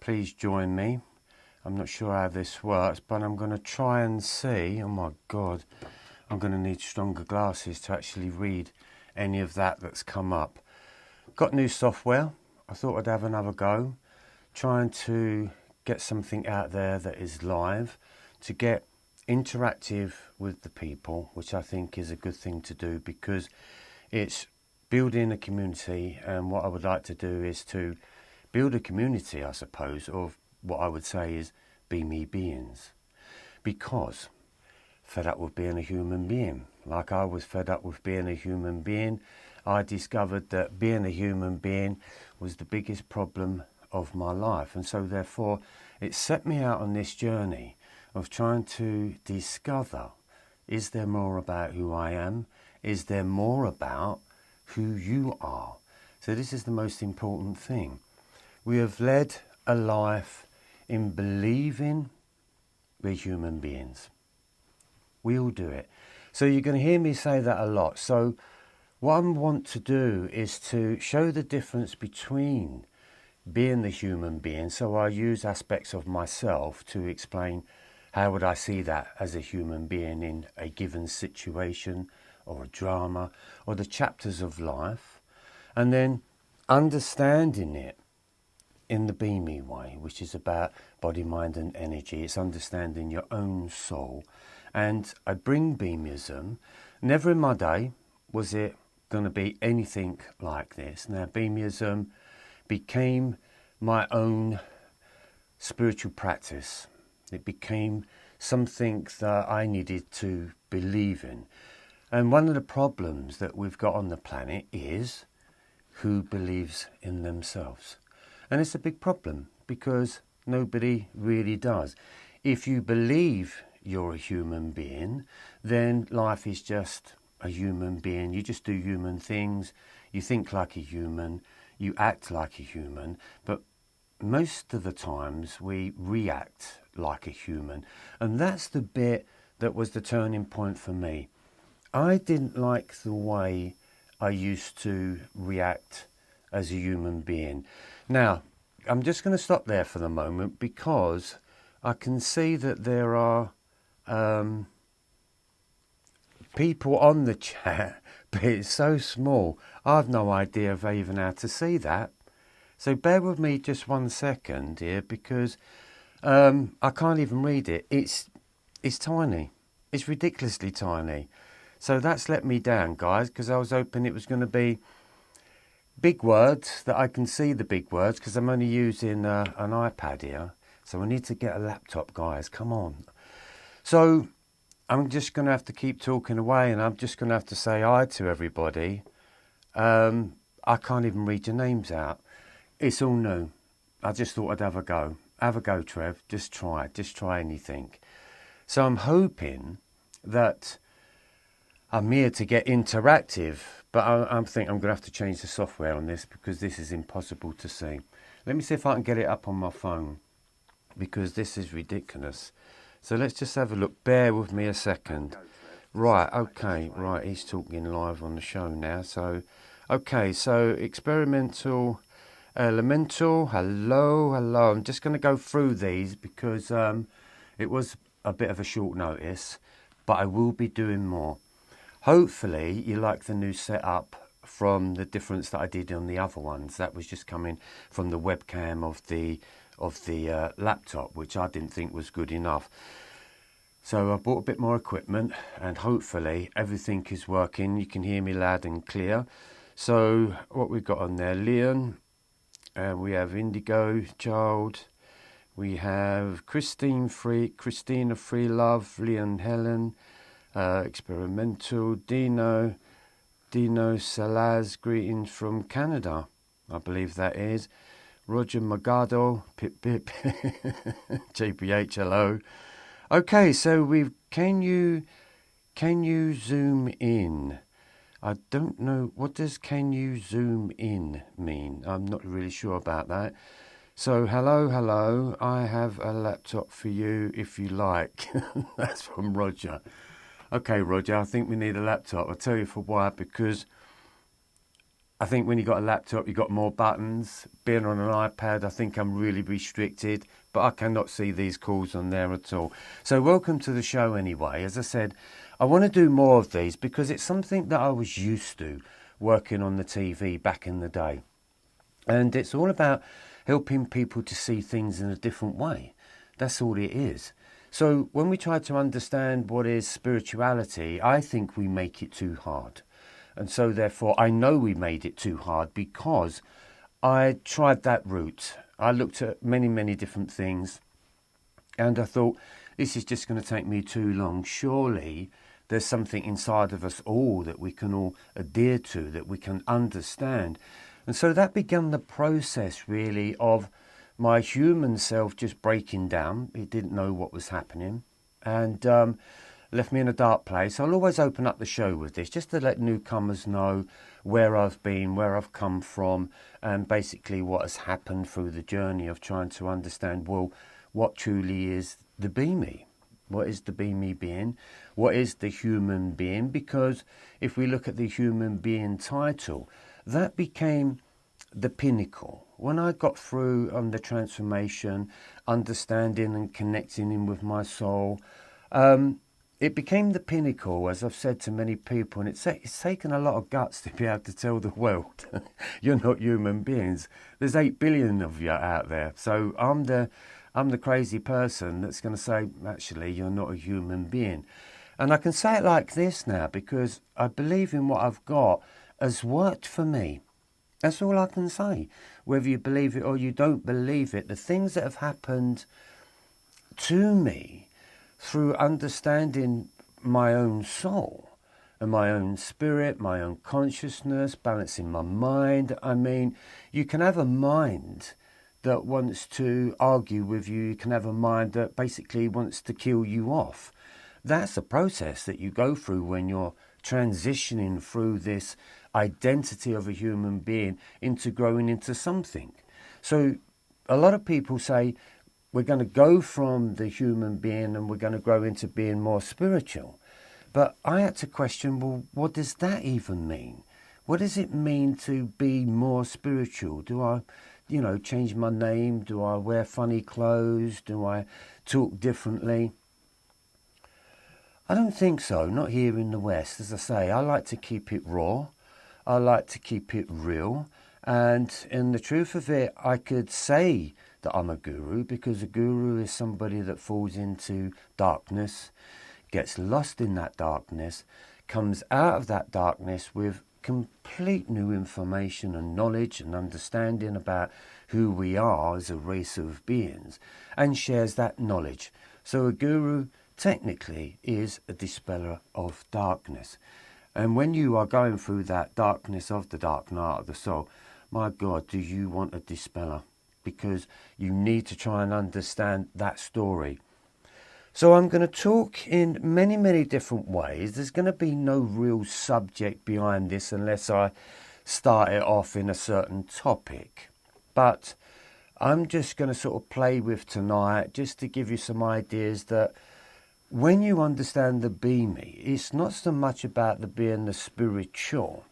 please join me. I'm not sure how this works, but I'm going to try and see. Oh my God, I'm going to need stronger glasses to actually read any of that that's come up. Got new software. I thought I'd have another go, trying to get something out there that is live, to get interactive with the people, which I think is a good thing to do because it's building a community. And what I would like to do is to build a community, I suppose, of what I would say is be me beings. Because fed up with being a human being, like I was fed up with being a human being, I discovered that being a human being was the biggest problem of my life. And so therefore it set me out on this journey of trying to discover, is there more about who I am? Is there more about who you are? So this is the most important thing. We have led a life in believing we're human beings. We all do it. So you're going to hear me say that a lot. So what I want to do is to show the difference between being the human being. So I use aspects of myself to explain how would I see that as a human being in a given situation or a drama or the chapters of life, and then understanding it in the Be Me way, which is about body, mind and energy. It's understanding your own soul. And I bring Beamism. Never in my day was it going to be anything like this. Now Beamism became my own spiritual practice. It became something that I needed to believe in. And one of the problems that we've got on the planet is who believes in themselves. And it's a big problem because nobody really does. If you believe you're a human being, then life is just a human being. You just do human things. You think like a human. You act like a human. But most of the times we react like a human. And that's the bit that was the turning point for me. I didn't like the way I used to react as a human being. Now, I'm just going to stop there for the moment because I can see that there are people on the chat, but it's so small. I've no idea of even how to see that. So bear with me just 1 second here because I can't even read it. It's tiny. It's ridiculously tiny. So that's let me down, guys, because I was hoping it was going to be big words, that I can see the big words, because I'm only using an iPad here. So I need to get a laptop, guys. Come on. So I'm just going to have to keep talking away, and I'm just going to have to say hi to everybody. I can't even read your names out. It's all new. I just thought I'd have a go. Have a go, Trev. Just try anything. So I'm hoping that I'm here to get interactive, but I think I'm going to have to change the software on this because this is impossible to see. Let me see if I can get it up on my phone because this is ridiculous. So let's just have a look. Bear with me a second. Right, okay, right, he's talking live on the show now. So, okay, so experimental, elemental, hello. I'm just going to go through these because it was a bit of a short notice, but I will be doing more. Hopefully you like the new setup from the difference that I did on the other ones. That was just coming from the webcam of the laptop, which I didn't think was good enough. So I bought a bit more equipment and hopefully everything is working. You can hear me loud and clear. So what we've got on there, Leon, we have Indigo Child, we have Christina Free Love, Leon Helen, Experimental, Dino Salaz, greetings from Canada, I believe that is. Roger Magado, Pip Pip, JPH, hello. Okay, so can you zoom in? I don't know, what does can you zoom in mean? I'm not really sure about that. So hello, I have a laptop for you if you like. That's from Roger. Okay, Roger, I think we need a laptop. I'll tell you for why, because I think when you've got a laptop, you've got more buttons. Being on an iPad, I think I'm really restricted, but I cannot see these calls on there at all. So welcome to the show anyway. As I said, I want to do more of these because it's something that I was used to working on the TV back in the day. And it's all about helping people to see things in a different way. That's all it is. So when we try to understand what is spirituality, I think we make it too hard. And so therefore, I know we made it too hard because I tried that route. I looked at many, many different things and I thought, this is just going to take me too long. Surely there's something inside of us all that we can all adhere to, that we can understand. And so that began the process really of my human self just breaking down. It didn't know what was happening and left me in a dark place. I'll always open up the show with this just to let newcomers know where I've been, where I've come from, and basically what has happened through the journey of trying to understand, well, what truly is the Be Me? What is the Be Me being? What is the human being? Because if we look at the human being title, that became the pinnacle. When I got through on the transformation, understanding and connecting in with my soul, it became the pinnacle, as I've said to many people, and it's taken a lot of guts to be able to tell the world, you're not human beings. There's 8 billion of you out there. So I'm the crazy person that's going to say, actually, you're not a human being. And I can say it like this now because I believe in what I've got has worked for me. That's all I can say. Whether you believe it or you don't believe it, the things that have happened to me through understanding my own soul and my own spirit, my own consciousness, balancing my mind. I mean, you can have a mind that wants to argue with you. You can have a mind that basically wants to kill you off. That's a process that you go through when you're transitioning through this identity of a human being into growing into something. So a lot of people say, we're going to go from the human being and we're going to grow into being more spiritual. But I had to question, well, what does that even mean? What does it mean to be more spiritual? Do I, change my name? Do I wear funny clothes? Do I talk differently? I don't think so, not here in the West. As I say, I like to keep it raw. I like to keep it real. And in the truth of it, I could say that I'm a guru because a guru is somebody that falls into darkness, gets lost in that darkness, comes out of that darkness with complete new information and knowledge and understanding about who we are as a race of beings and shares that knowledge. So a guru technically is a dispeller of darkness. And when you are going through that darkness of the dark night of the soul, my God, do you want a dispeller? Because you need to try and understand that story. So I'm going to talk in many, many different ways. There's going to be no real subject behind this unless I start it off in a certain topic. But I'm just going to sort of play with tonight just to give you some ideas that when you understand the Be Me, it's not so much about the being the spiritual.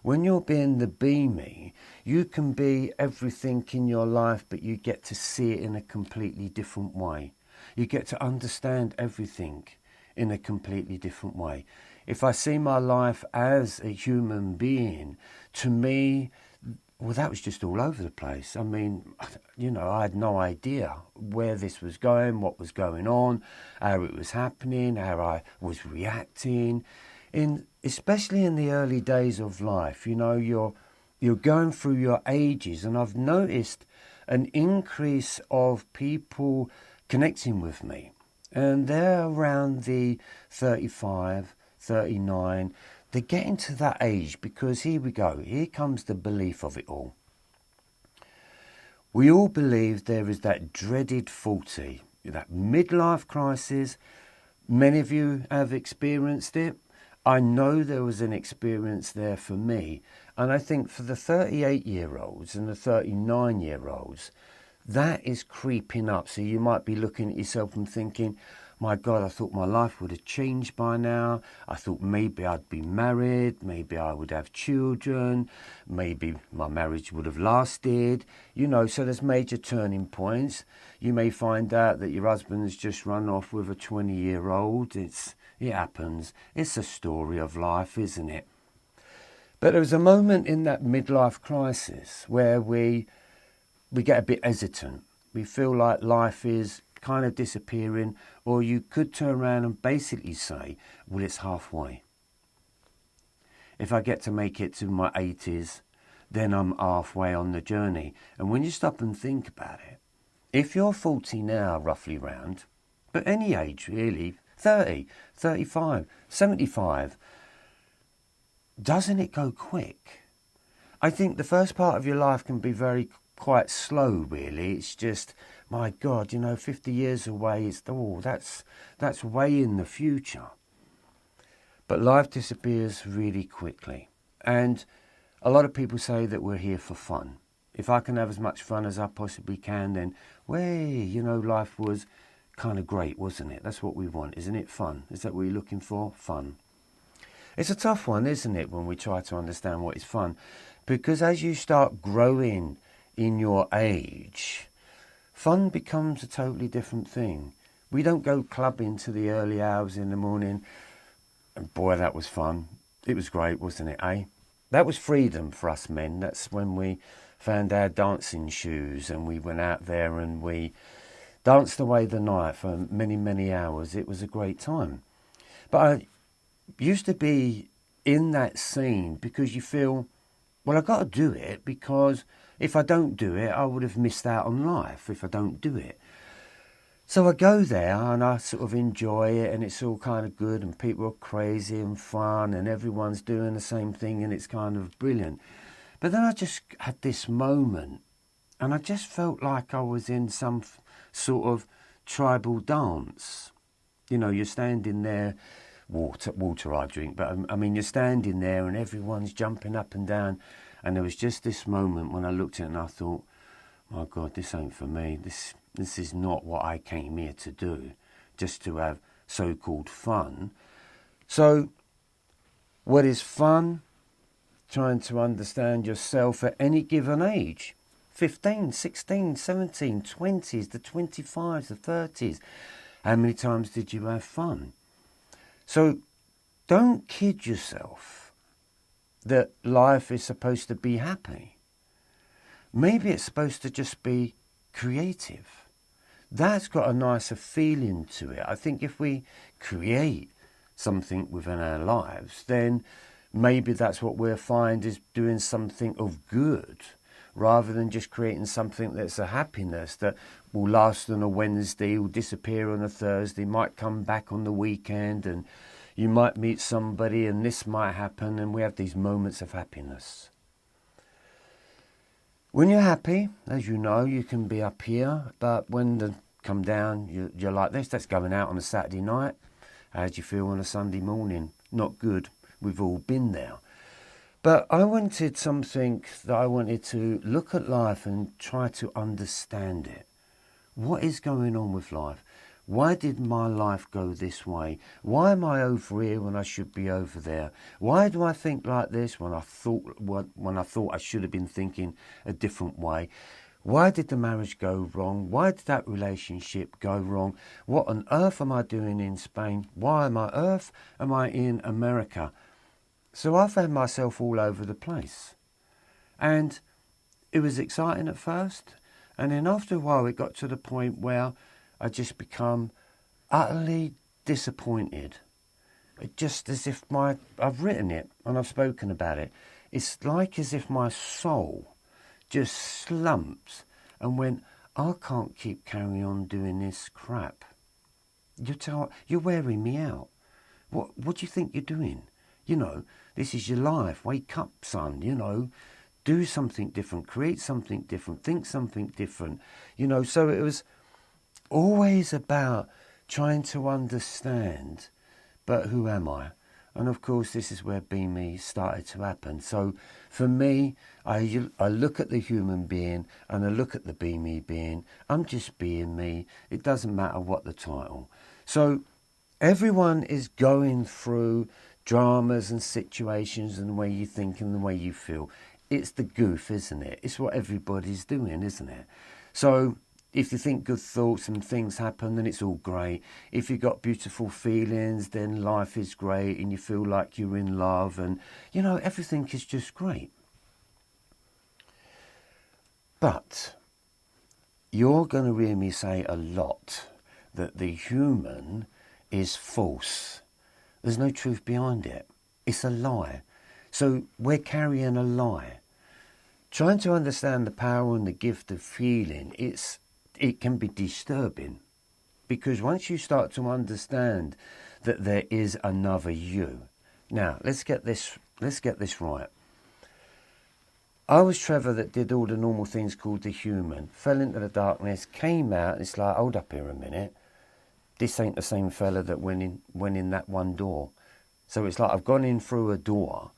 When you're being the Be Me, you can be everything in your life, but you get to see it in a completely different way. You get to understand everything in a completely different way. If I see my life as a human being, to me, well, that was just all over the place. I mean, I had no idea where this was going, what was going on, how it was happening, how I was reacting. Especially in the early days of life, you're going through your ages, and I've noticed an increase of people connecting with me, and they're around the 35, 39. They're getting to that age because here we go. Here comes the belief of it all. We all believe there is that dreaded 40, that midlife crisis. Many of you have experienced it. I know there was an experience there for me. And I think for the 38-year-olds and the 39-year-olds, that is creeping up. So you might be looking at yourself and thinking, my God, I thought my life would have changed by now. I thought maybe I'd be married, maybe I would have children, maybe my marriage would have lasted. You know, so there's major turning points. You may find out that your husband's just run off with a 20-year-old. It happens. It's a story of life, isn't it? But there was a moment in that midlife crisis where we get a bit hesitant. We feel like life is kind of disappearing, or you could turn around and basically say, well, it's halfway. If I get to make it to my 80s, then I'm halfway on the journey. And when you stop and think about it, if you're 40 now, roughly round, but any age really, 30, 35, 75, doesn't it go quick? I think the first part of your life can be quite slow, really. It's just, my God, 50 years away, that's way in the future. But life disappears really quickly. And a lot of people say that we're here for fun. If I can have as much fun as I possibly can, then, life was kind of great, wasn't it? That's what we want, isn't it? Fun. Is that what you're looking for? Fun. It's a tough one, isn't it, when we try to understand what is fun? Because as you start growing in your age, fun becomes a totally different thing. We don't go clubbing to the early hours in the morning. And boy, that was fun. It was great, wasn't it, eh? That was freedom for us men. That's when we found our dancing shoes and we went out there and we danced away the night for many, many hours. It was a great time. But I used to be in that scene because you feel, well, I've got to do it, because if I don't do it, I would have missed out on life if I don't do it. So I go there and I sort of enjoy it, and it's all kind of good, and people are crazy and fun and everyone's doing the same thing, and it's kind of brilliant. But then I just had this moment and I just felt like I was in some sort of tribal dance. You're standing there, water I drink, but I mean, you're standing there and everyone's jumping up and down. And there was just this moment when I looked at it and I thought, my God, this ain't for me. This is not what I came here to do, just to have so-called fun. So what is fun? Trying to understand yourself at any given age. 15, 16, 17, 20s, the 25s, the 30s. How many times did you have fun? So don't kid yourself that life is supposed to be happy. Maybe it's supposed to just be creative. That's got a nicer feeling to it. I think if we create something within our lives, then maybe that's what we'll find is doing something of good, rather than just creating something that's a happiness that will last on a Wednesday, will disappear on a Thursday, might come back on the weekend, and you might meet somebody and this might happen, and we have these moments of happiness. When you're happy, as you know, you can be up here, but when they come down, you're like this. That's going out on a Saturday night. How do you feel on a Sunday morning? Not good. We've all been there. But I wanted something that I wanted to look at life and try to understand it. What is going on with life? Why did my life go this way? Why am I over here when I should be over there? Why do I think like this when I thought I should have been thinking a different way? Why did the marriage go wrong? Why did that relationship go wrong? What on earth am I doing in Spain? Why on earth am I in America? So I found myself all over the place. And it was exciting at first. And then after a while, it got to the point where I just become utterly disappointed. It just as if I've written it and I've spoken about it. It's like as if my soul just slumped and went, I can't keep carrying on doing this crap. You're wearing me out. What do you think you're doing? This is your life. Wake up, son, do something different, create something different, think something different. So it was always about trying to understand, but who am I? And of course, this is where Be Me started to happen. So for me, I look at the human being and I look at the Be Me being. I'm just being me. It doesn't matter what the title. So everyone is going through dramas and situations and the way you think and the way you feel. It's the goof, isn't it? It's what everybody's doing, isn't it? So if you think good thoughts and things happen, then it's all great. If you've got beautiful feelings, then life is great and you feel like you're in love and, you know, everything is just great. But you're going to hear me say a lot that the human is false. There's no truth behind it. It's a lie. So we're carrying a lie. Trying to understand the power and the gift of feeling, it can be disturbing, because once you start to understand that there is another you. Now, let's get this right. I was Trevor that did all the normal things called the human, fell into the darkness, came out, and it's like, hold up here a minute. This ain't the same fella that went in that one door. So it's like I've gone in through a door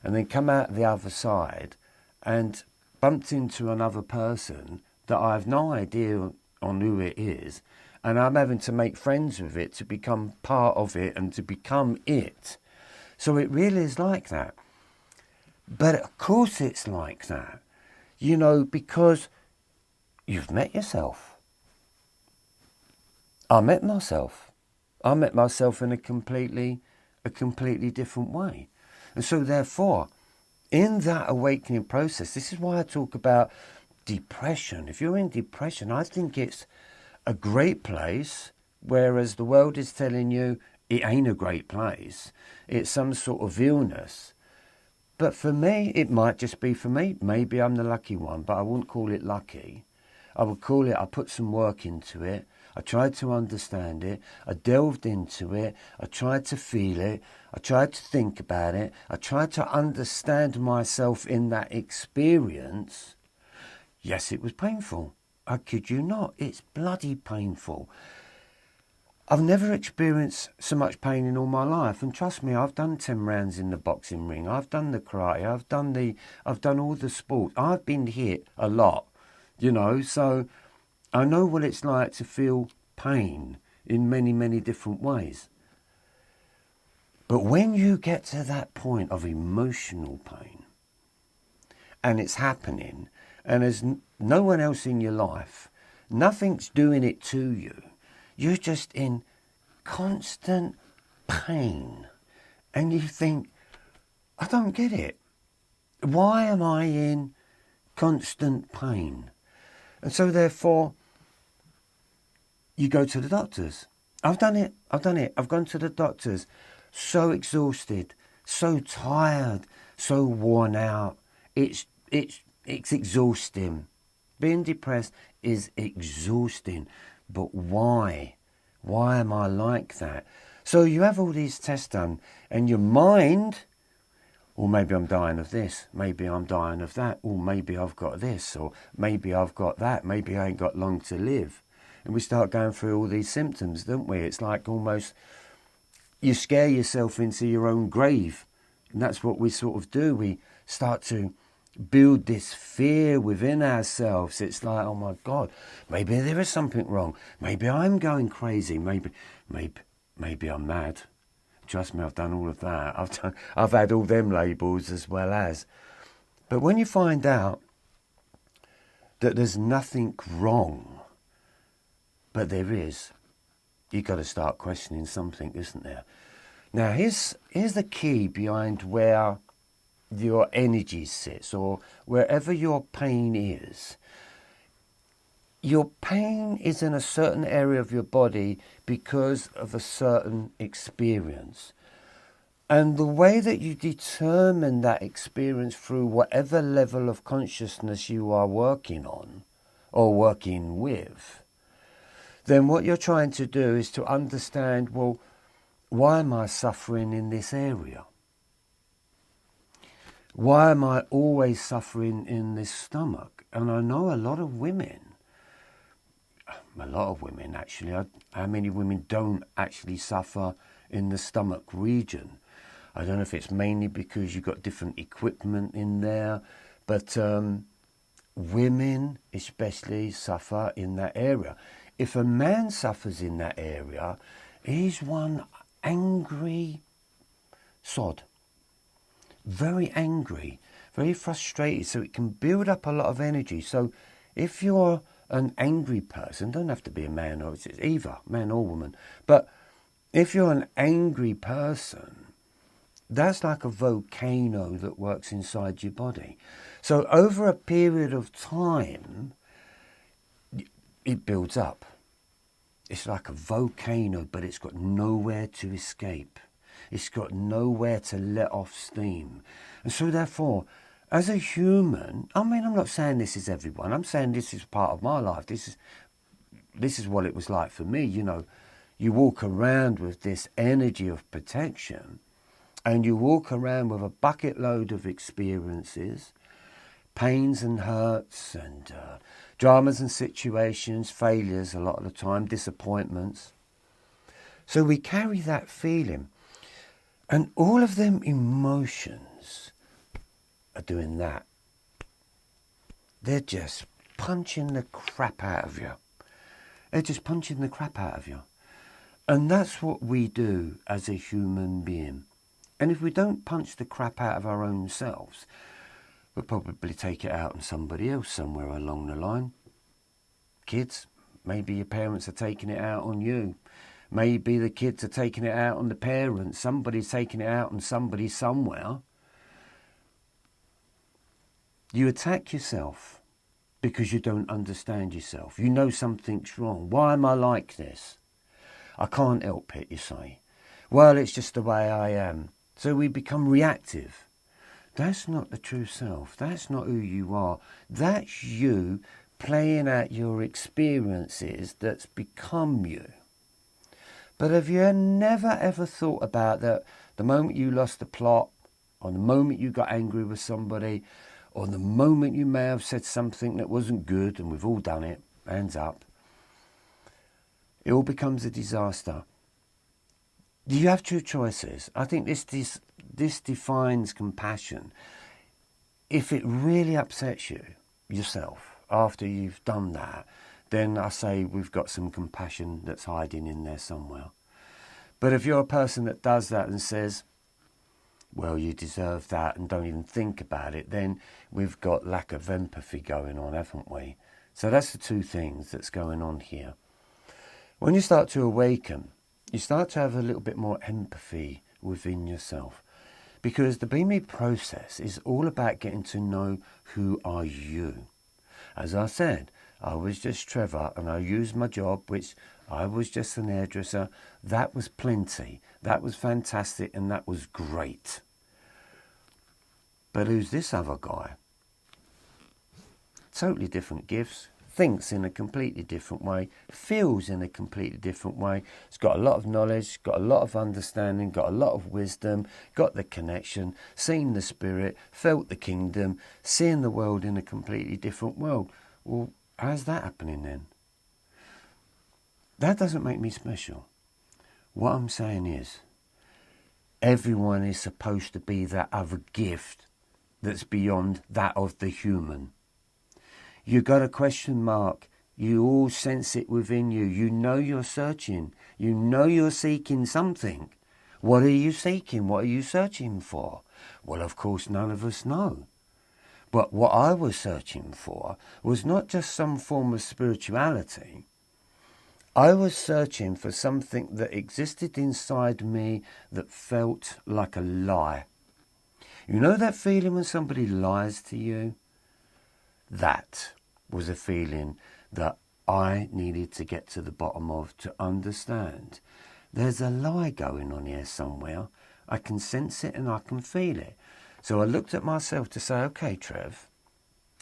and then come out the other side and bumped into another person that I have no idea on who it is, and I'm having to make friends with it to become part of it and to become it. So it really is like that. But of course it's like that, you know, because you've met yourself. I met myself. I met myself in a completely different way. And so therefore, in that awakening process, this is why I talk about depression. If you're in depression, I think it's a great place, whereas the world is telling you it ain't a great place. It's some sort of illness. But for me, it might just be for me. Maybe I'm the lucky one, but I wouldn't call it lucky. I would call it, I put some work into it. I tried to understand it. I delved into it. I tried to feel it. I tried to think about it. I tried to understand myself in that experience. Yes, it was painful. I kid you not. It's bloody painful. I've never experienced so much pain in all my life, and trust me, I've done 10 rounds in the boxing ring. I've done the karate. I've done all the sport. I've been hit a lot, you know, so I know what it's like to feel pain in many, many different ways. But when you get to that point of emotional pain, and it's happening, and there's no one else in your life, nothing's doing it to you, you're just in constant pain. And you think, I don't get it. Why am I in constant pain? And so therefore, you go to the doctors. I've done it. I've gone to the doctors. So exhausted, so tired, so worn out. It's exhausting. Being depressed is exhausting. But why? Why am I like that? So you have all these tests done, and your mind, or maybe I'm dying of this, maybe I'm dying of that, or maybe I've got this, or maybe I've got that, maybe I ain't got long to live. And we start going through all these symptoms, don't we? It's like almost you scare yourself into your own grave. And that's what we sort of do. We start to build this fear within ourselves. It's like, oh my God, maybe there is something wrong. Maybe I'm going crazy. Maybe I'm mad. Trust me, I've done all of that. I've had all them labels as well as. But when you find out that there's nothing wrong, but there is, you've got to start questioning something, isn't there? Now, here's the key behind where your energy sits, or wherever your pain is. Your pain is in a certain area of your body because of a certain experience. And the way that you determine that experience through whatever level of consciousness you are working on or working with, then what you're trying to do is to understand, well, why am I suffering in this area? Why am I always suffering in this stomach? And I know a lot of women actually, how many women don't actually suffer in the stomach region? I don't know if it's mainly because you've got different equipment in there, but women especially suffer in that area. If a man suffers in that area, He's one angry sod. Very angry, very frustrated, so it can build up a lot of energy. So if you're an angry person, don't have to be a man or it's either man or woman, but if you're an angry person, that's like a volcano that works inside your body. So over a period of time, it builds up. It's like a volcano, but it's got nowhere to escape. It's got nowhere to let off steam. And so therefore, as a human, I mean, I'm not saying this is everyone. I'm saying this is part of my life. This is what it was like for me. You know, you walk around with this energy of protection, and you walk around with a bucket load of experiences, pains and hurts and dramas and situations, failures a lot of the time, disappointments. So we carry that feeling. And all of them emotions are doing that. They're just punching the crap out of you. They're just punching the crap out of you. And that's what we do as a human being. And if we don't punch the crap out of our own selves, we'll probably take it out on somebody else somewhere along the line. Kids, maybe your parents are taking it out on you. Maybe the kids are taking it out on the parents. Somebody's taking it out on somebody somewhere. You attack yourself because you don't understand yourself. You know something's wrong. Why am I like this? I can't help it, you say. Well, it's just the way I am. So we become reactive. That's not the true self. That's not who you are. That's you playing out your experiences that's become you. But have you never ever thought about that the moment you lost the plot, or the moment you got angry with somebody, or the moment you may have said something that wasn't good, and we've all done it, hands up, it all becomes a disaster. You have two choices. I think this defines compassion. If it really upsets you, yourself, after you've done that, then I say we've got some compassion that's hiding in there somewhere. But if you're a person that does that and says, well, you deserve that and don't even think about it, then we've got lack of empathy going on, haven't we? So that's the two things that's going on here. When you start to awaken, you start to have a little bit more empathy within yourself. Because the Be Me process is all about getting to know who are you. As I said, I was just Trevor and I used my job, which I was just an hairdresser. That was plenty. That was fantastic and that was great. But who's this other guy? Totally different gifts. Thinks in a completely different way. Feels in a completely different way. It's got a lot of knowledge, got a lot of understanding, got a lot of wisdom, got the connection, seen the spirit, felt the kingdom, seeing the world in a completely different world. Well, how's that happening then? That doesn't make me special. What I'm saying is, everyone is supposed to be that other gift that's beyond that of the human. You got a question mark. You all sense it within you. You know you're searching. You know you're seeking something. What are you seeking? What are you searching for? Well, of course, none of us know. But what I was searching for was not just some form of spirituality. I was searching for something that existed inside me that felt like a lie. You know that feeling when somebody lies to you? That was a feeling that I needed to get to the bottom of, to understand. There's a lie going on here somewhere. I can sense it and I can feel it. So I looked at myself to say, okay, Trev,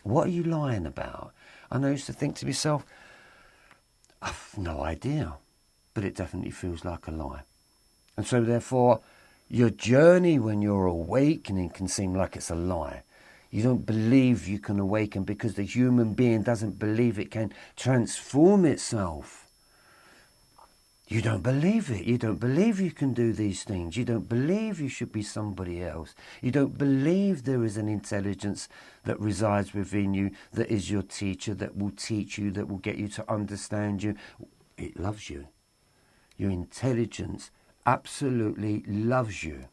what are you lying about? And I used to think to myself, I've no idea, but it definitely feels like a lie. And so therefore, your journey when you're awakening can seem like it's a lie. You don't believe you can awaken because the human being doesn't believe it can transform itself. You don't believe it. You don't believe you can do these things. You don't believe you should be somebody else. You don't believe there is an intelligence that resides within you, that is your teacher, that will teach you, that will get you to understand you. It loves you. Your intelligence absolutely loves you.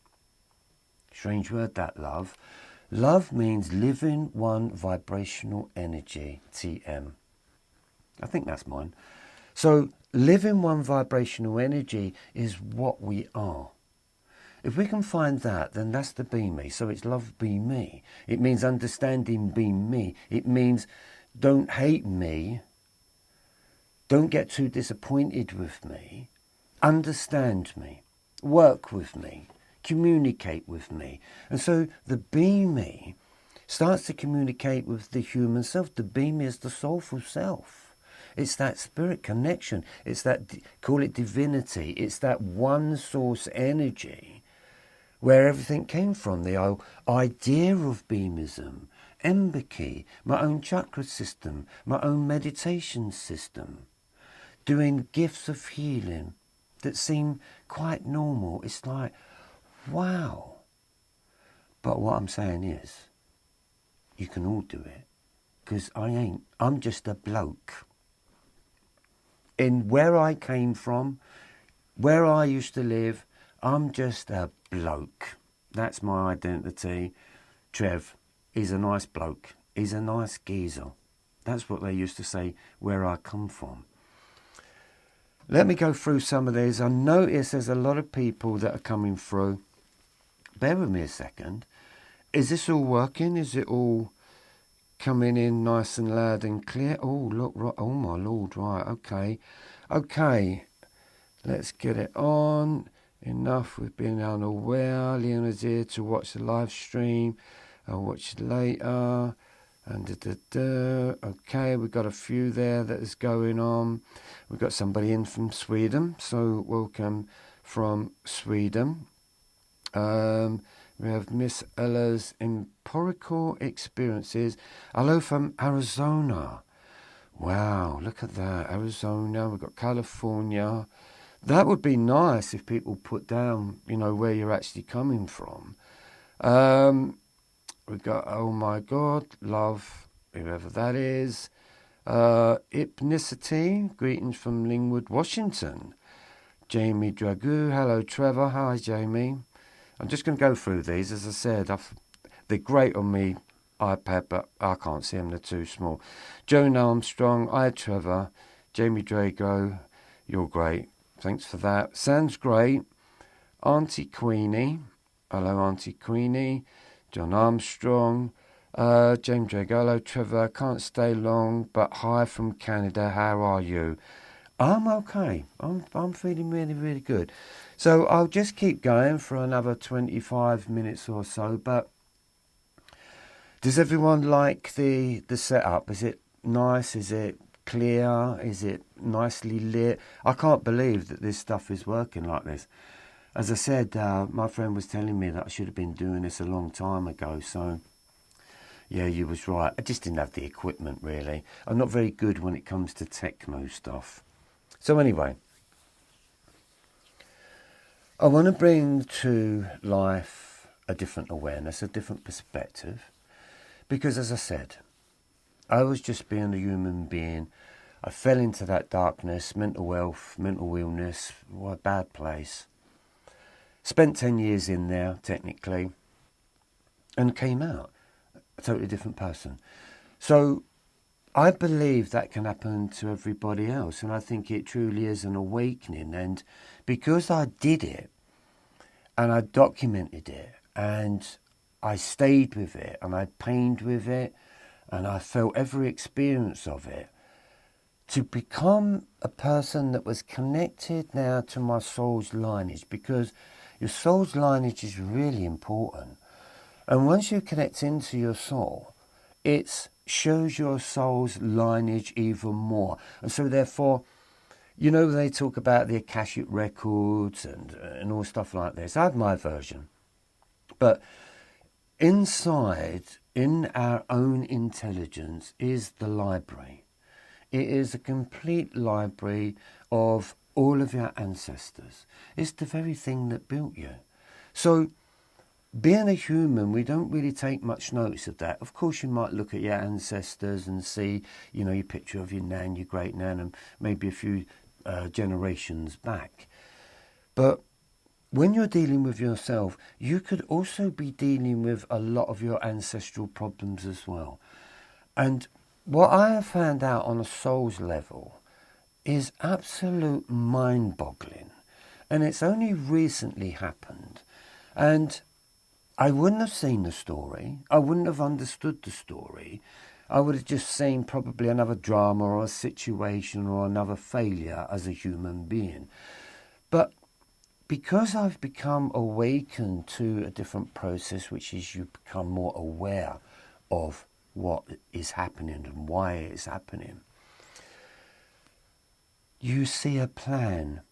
Strange word, that, love. Love means living one vibrational energy, TM. I think that's mine. So living one vibrational energy is what we are. If we can find that, then that's the be me. So it's love be me. It means understanding be me. It means don't hate me. Don't get too disappointed with me. Understand me. Work with me. Communicate with me. And so the be me starts to communicate with the human self. The be me is the soulful self. It's that spirit connection. It's that, call it divinity. It's that one source energy where everything came from. The idea of beamism, empathy, my own chakra system, my own meditation system, doing gifts of healing that seem quite normal. It's like, wow. But what I'm saying is, you can all do it. Because I ain't. I'm just a bloke. In where I came from, where I used to live, I'm just a bloke. That's my identity. Trev, he's a nice bloke. He's a nice geezer. That's what they used to say where I come from. Let me go through some of these. I notice there's a lot of people that are coming through. Bear with me a second. Is this all working? Is it all coming in nice and loud and clear? Oh, look, right. Oh, my Lord, right, okay. Okay, let's get it on. Enough with being unaware. Leona's here to watch the live stream. I'll watch it later. And okay, we've got a few there that is going on. We've got somebody in from Sweden, so welcome from Sweden. We have Miss Ella's empirical experiences. Hello from Arizona. Wow, look at that. Arizona, we've got California. That would be nice if people put down, you know, where you're actually coming from. We've got, oh my God, love, whoever that is. Hypnicity, greetings from Linwood, Washington. Jamie Dragoo, hello Trevor, hi Jamie. I'm just going to go through these. As I said, they're great on me iPad, but I can't see them, they're too small. Joan Armstrong, hi Trevor. Jamie Drago, you're great. Thanks for that. Sounds great. Auntie Queenie, hello Auntie Queenie. John Armstrong, James Drago, hello Trevor. Can't stay long, but hi from Canada. How are you? I'm okay. I'm feeling really, really good. So I'll just keep going for another 25 minutes or so. But does everyone like the setup? Is it nice? Is it clear? Is it nicely lit? I can't believe that this stuff is working like this. As I said, my friend was telling me that I should have been doing this a long time ago. So yeah, you was right. I just didn't have the equipment, really. I'm not very good when it comes to techno stuff. So anyway, I want to bring to life a different awareness, a different perspective. Because as I said, I was just being a human being. I fell into that darkness, mental health, mental illness, what a bad place. Spent 10 years in there, technically, and came out a totally different person. So I believe that can happen to everybody else, and I think it truly is an awakening. And because I did it, and I documented it, and I stayed with it, and I pained with it, and I felt every experience of it, to become a person that was connected now to my soul's lineage, because your soul's lineage is really important. And once you connect into your soul, it shows your soul's lineage even more. And so therefore, you know, they talk about the Akashic records and all stuff like this. I have my version. But inside, in our own intelligence, is the library. It is a complete library of all of your ancestors. It's the very thing that built you. So being a human, we don't really take much notice of that. Of course, you might look at your ancestors and see, you know, your picture of your nan, your great nan, and maybe a few generations back. But when you're dealing with yourself, you could also be dealing with a lot of your ancestral problems as well. And what I have found out on a soul's level is absolute mind-boggling. And it's only recently happened. And I wouldn't have seen the story. I wouldn't have understood the story. I would have just seen probably another drama or a situation or another failure as a human being. But because I've become awakened to a different process, which is you become more aware of what is happening and why it's happening, you see a plan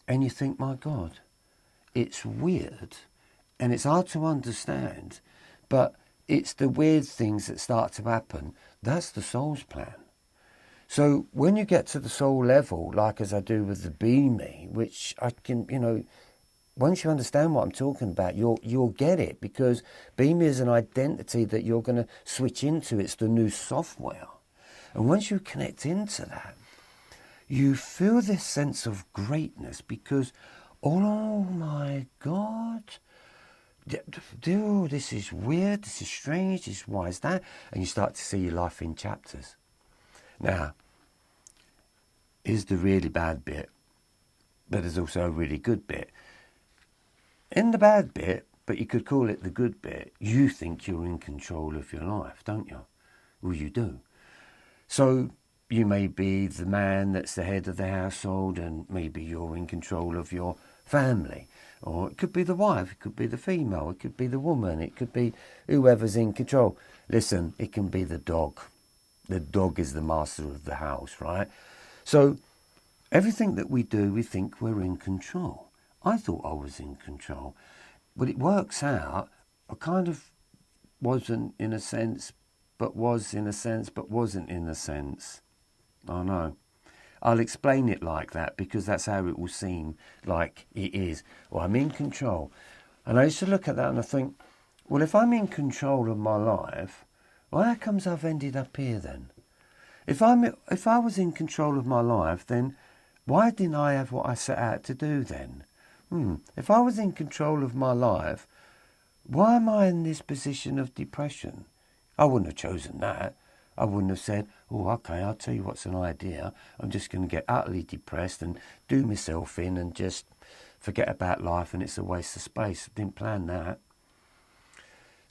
and you think, my God, it's weird and it's hard to understand, but it's the weird things that start to happen. That's the soul's plan. So when you get to the soul level, like as I do with the Be Me, which I can, once you understand what I'm talking about, you'll get it, because Be Me is an identity that you're going to switch into. It's the new software. And once you connect into that, you feel this sense of greatness because, oh my God, dude, this is weird, this is strange, this is why is that? And you start to see your life in chapters. Now, here's the really bad bit, but there's also a really good bit. In the bad bit, but you could call it the good bit, you think you're in control of your life, don't you? Well, you do. So you may be the man that's the head of the household, and maybe you're in control of your family. Or it could be the wife, it could be the female, it could be the woman, it could be whoever's in control. Listen, it can be the dog. The dog is the master of the house, right? So everything that we do, we think we're in control. I thought I was in control. But it works out, I kind of wasn't in a sense, but was in a sense, but wasn't in a sense. I know. I'll explain it like that because that's how it will seem like it is. Well, I'm in control. And I used to look at that and I think, well, if I'm in control of my life, well, how comes I've ended up here then? If I was in control of my life, then why didn't I have what I set out to do then? If I was in control of my life, why am I in this position of depression? I wouldn't have chosen that. I wouldn't have said, oh, okay, I'll tell you what's an idea. I'm just going to get utterly depressed and do myself in and just forget about life and it's a waste of space. I didn't plan that.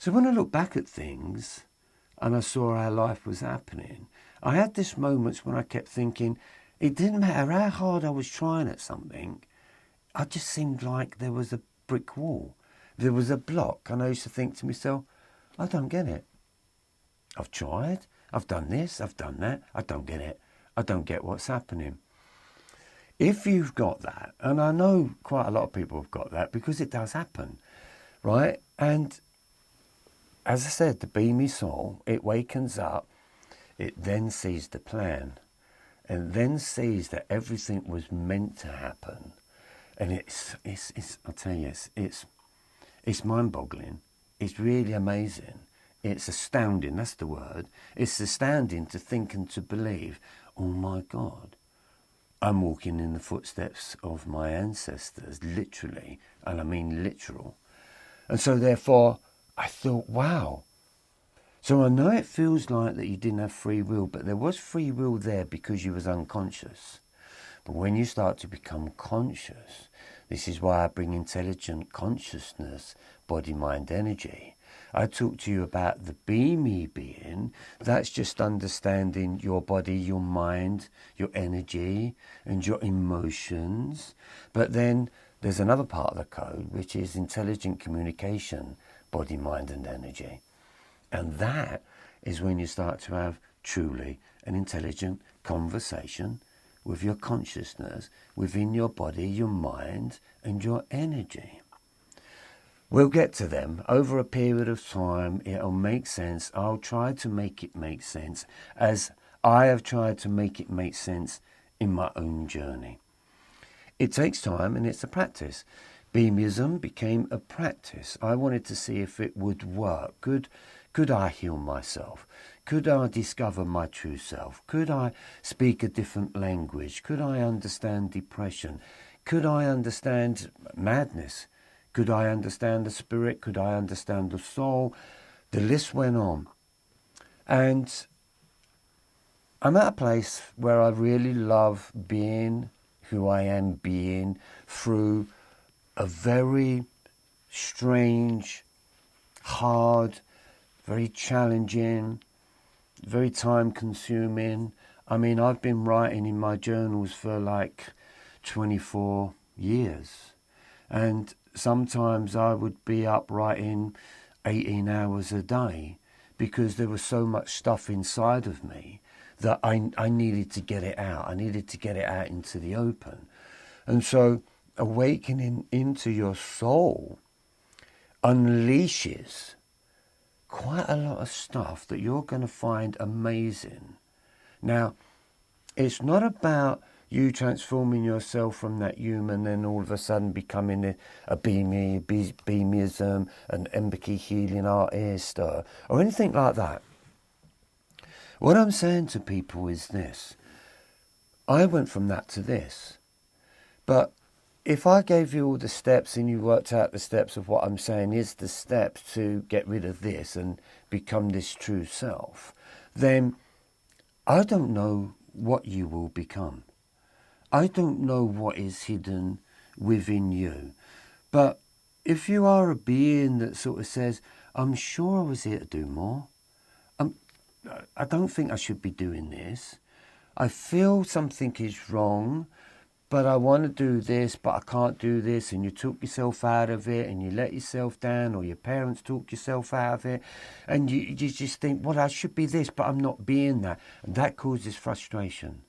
So when I look back at things and I saw how life was happening, I had these moments when I kept thinking, it didn't matter how hard I was trying at something, I just seemed like there was a brick wall. There was a block. And I used to think to myself, I don't get it. I've tried. I've done this. I've done that. I don't get it. I don't get what's happening. If you've got that, and I know quite a lot of people have got that because it does happen, right? And as I said, the Be Me soul, it wakens up. It then sees the plan and then sees that everything was meant to happen. And it's I'll tell you, it's mind-boggling. It's really amazing. It's astounding, that's the word. It's astounding to think and to believe, oh my God, I'm walking in the footsteps of my ancestors, literally, and I mean literal. And so therefore, I thought, wow. So I know it feels like that you didn't have free will, but there was free will there because you was unconscious. But when you start to become conscious, this is why I bring intelligent consciousness, body, mind, energy. I talk to you about the Be Me being. That's just understanding your body, your mind, your energy, and your emotions. But then there's another part of the code, which is intelligent communication, body, mind, and energy. And that is when you start to have truly an intelligent conversation with your consciousness within your body, your mind, and your energy. We'll get to them over a period of time. It'll make sense. I'll try to make it make sense as I have tried to make it make sense in my own journey. It takes time and it's a practice. Beamism became a practice. I wanted to see if it would work. Could I heal myself? Could I discover my true self? Could I speak a different language? Could I understand depression? Could I understand madness? Could I understand the spirit? Could I understand the soul? The list went on. And I'm at a place where I really love being who I am being through a very strange, hard, very challenging, very time-consuming. I mean, I've been writing in my journals for like 24 years. And sometimes I would be up writing 18 hours a day because there was so much stuff inside of me that I needed to get it out. I needed to get it out into the open. And so awakening into your soul unleashes quite a lot of stuff that you're going to find amazing. Now, it's not about you transforming yourself from that human and all of a sudden becoming a beamism, an empathy healing artist or anything like that. What I'm saying to people is this. I went from that to this. But if I gave you all the steps and you worked out the steps of what I'm saying is the steps to get rid of this and become this true self, then I don't know what you will become. I don't know what is hidden within you. But if you are a being that sort of says, I'm sure I was here to do more. I don't think I should be doing this. I feel something is wrong, but I want to do this, but I can't do this. And you took yourself out of it and you let yourself down, or your parents took yourself out of it. And you just think, well, I should be this, but I'm not being that. And that causes frustration.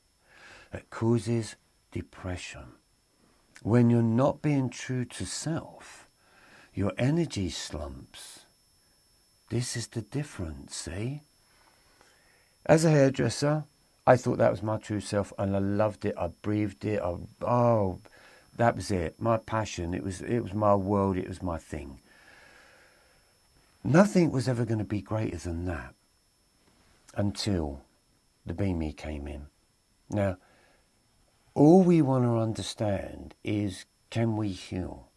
It causes depression. When you're not being true to self, your energy slumps. This is the difference, see? As a hairdresser, I thought that was my true self and I loved it. I breathed it. That was it. My passion. It was my world. It was my thing. Nothing was ever going to be greater than that until the Be Me came in. Now, all we want to understand is, can we heal?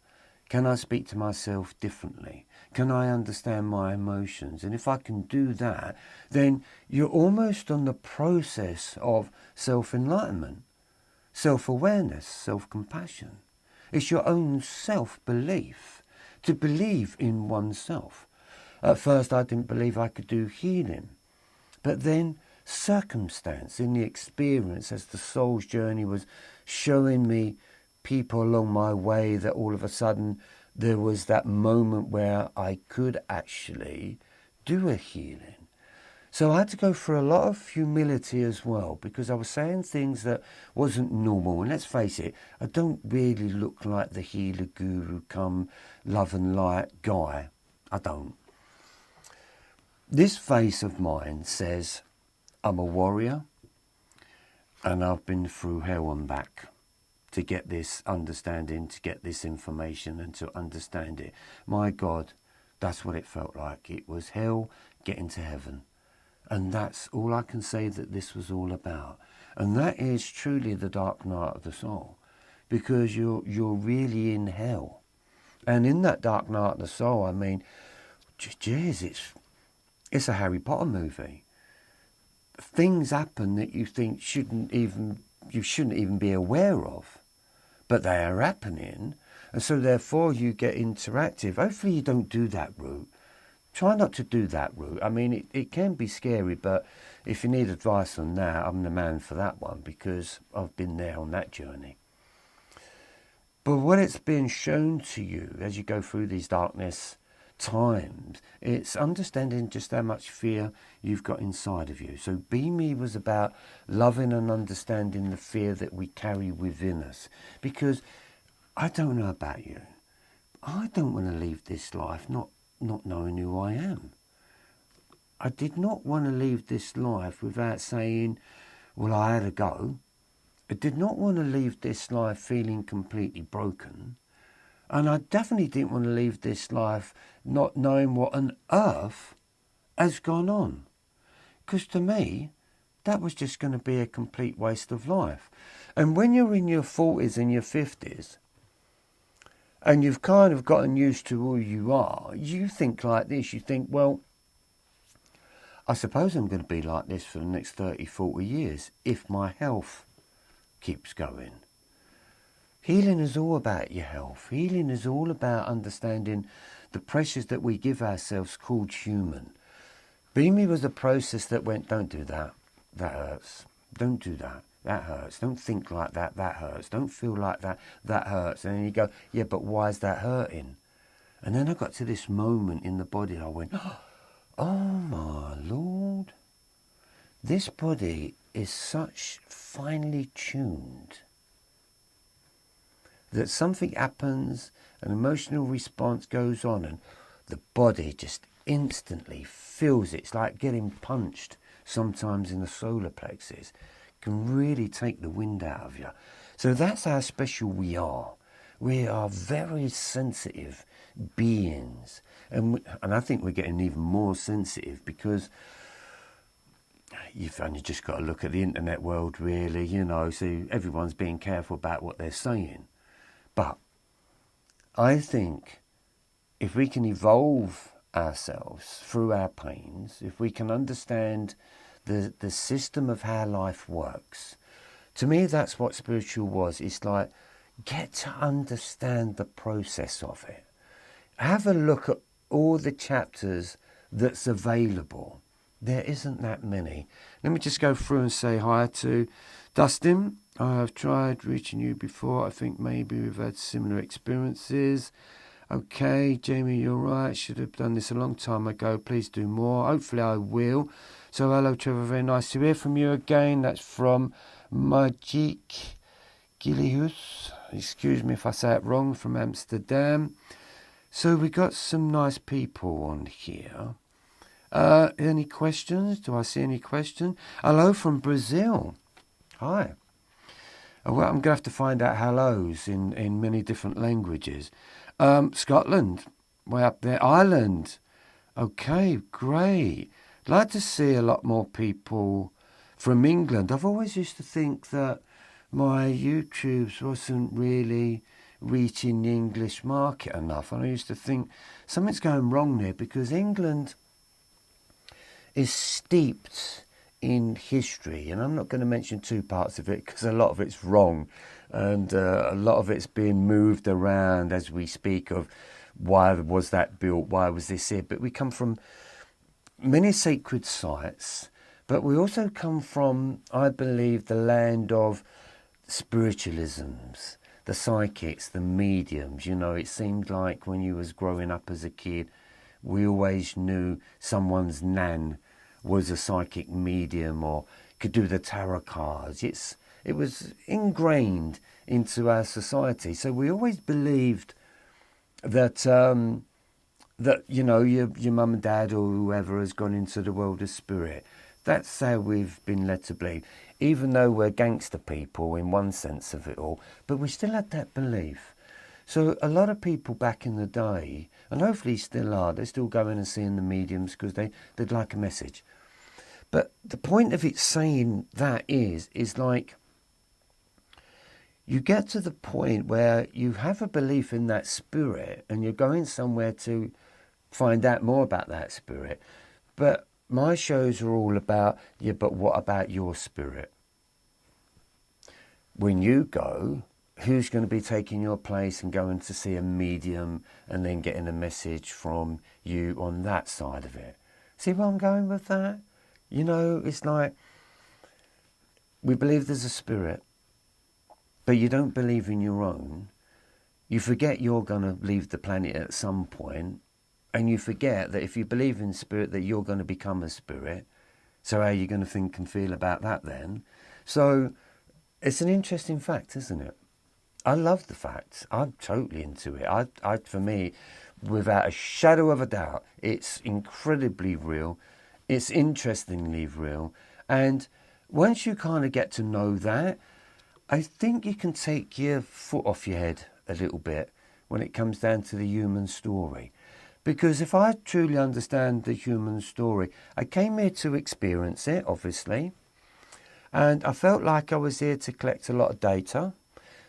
Can I speak to myself differently? Can I understand my emotions? And if I can do that, then you're almost on the process of self-enlightenment, self-awareness, self-compassion. It's your own self-belief, to believe in oneself. At first, I didn't believe I could do healing. But then circumstance in the experience as the soul's journey was showing me people along my way that all of a sudden there was that moment where I could actually do a healing. So I had to go through a lot of humility as well, because I was saying things that wasn't normal. And let's face it, I don't really look like the healer guru come love and light guy. I don't. This face of mine says I'm a warrior and I've been through hell and back to get this understanding, to get this information and to understand it. My God, that's what it felt like. It was hell getting to heaven. And that's all I can say that this was all about. And that is truly the dark night of the soul, because you're really in hell. And in that dark night of the soul, I mean, geez, it's a Harry Potter movie. Things happen that you think you shouldn't even be aware of, but they are happening, and so therefore you get interactive. Hopefully you don't do that route. Try not to do that route. I mean, it can be scary, but if you need advice on that, I'm the man for that one, because I've been there on that journey. But what it's being shown to you as you go through these darkness times, it's understanding just how much fear you've got inside of you. So Be Me was about loving and understanding the fear that we carry within us, because I don't know about you, I don't want to leave this life not knowing who I am. I did not want to leave this life without saying, well, I had a go. I did not want to leave this life feeling completely broken. And I definitely didn't want to leave this life not knowing what on earth has gone on. Because to me, that was just going to be a complete waste of life. And when you're in your 40s and your 50s, and you've kind of gotten used to who you are, you think like this. You think, well, I suppose I'm going to be like this for the next 30, 40 years if my health keeps going. Healing is all about your health. Healing is all about understanding the pressures that we give ourselves called human. Beamy was a process that went, don't do that, that hurts. Don't do that, that hurts. Don't think like that, that hurts. Don't feel like that, that hurts. And then you go, yeah, but why is that hurting? And then I got to this moment in the body and I went, oh my Lord, this body is such finely tuned that something happens, an emotional response goes on, and the body just instantly feels it. It's like getting punched sometimes in the solar plexus. It can really take the wind out of you. So that's how special we are. We are very sensitive beings. And I think we're getting even more sensitive because you've only just got to look at the internet world, really, you know, so everyone's being careful about what they're saying. But I think if we can evolve ourselves through our pains, if we can understand the system of how life works, to me that's what spiritual was. It's like, get to understand the process of it. Have a look at all the chapters that's available. There isn't that many. Let me just go through and say hi to Dustin. I've tried reaching you before. I think maybe we've had similar experiences. Okay, Jamie, you're right. Should have done this a long time ago. Please do more. Hopefully I will. So hello, Trevor. Very nice to hear from you again. That's from Majik Gilius. Excuse me if I say it wrong, from Amsterdam. So we got some nice people on here. Any questions? Do I see any questions? Hello from Brazil. Hi. Well, I'm going to have to find out hellos in many different languages. Scotland, way up there. Ireland. Okay, great. I'd like to see a lot more people from England. I've always used to think that my YouTubes wasn't really reaching the English market enough. And I used to think something's going wrong there because England is steeped in history, and I'm not going to mention two parts of it because a lot of it's wrong, and a lot of it's being moved around as we speak of why was that built, why was this here. But we come from many sacred sites, but we also come from, I believe, the land of spiritualisms, the psychics, the mediums. You know, it seemed like when you was growing up as a kid, we always knew someone's nan was a psychic medium or could do the tarot cards. It was ingrained into our society. So we always believed that that, you know, your mum and dad or whoever has gone into the world of spirit. That's how we've been led to believe, even though we're gangster people in one sense of it all, but we still had that belief. So a lot of people back in the day, and hopefully still are, they're still going and seeing the mediums because they'd like a message. But the point of it saying that is like, you get to the point where you have a belief in that spirit and you're going somewhere to find out more about that spirit. But my shows are all about, yeah, but what about your spirit? When you go, who's going to be taking your place and going to see a medium and then getting a message from you on that side of it? See where I'm going with that? You know, it's like, we believe there's a spirit, but you don't believe in your own. You forget you're going to leave the planet at some point, and you forget that if you believe in spirit, that you're going to become a spirit. So how are you going to think and feel about that then? So it's an interesting fact, isn't it? I love the facts. I'm totally into it. I for me, without a shadow of a doubt, it's incredibly real. It's interestingly real. And once you kind of get to know that, I think you can take your foot off your head a little bit when it comes down to the human story. Because if I truly understand the human story, I came here to experience it, obviously. And I felt like I was here to collect a lot of data.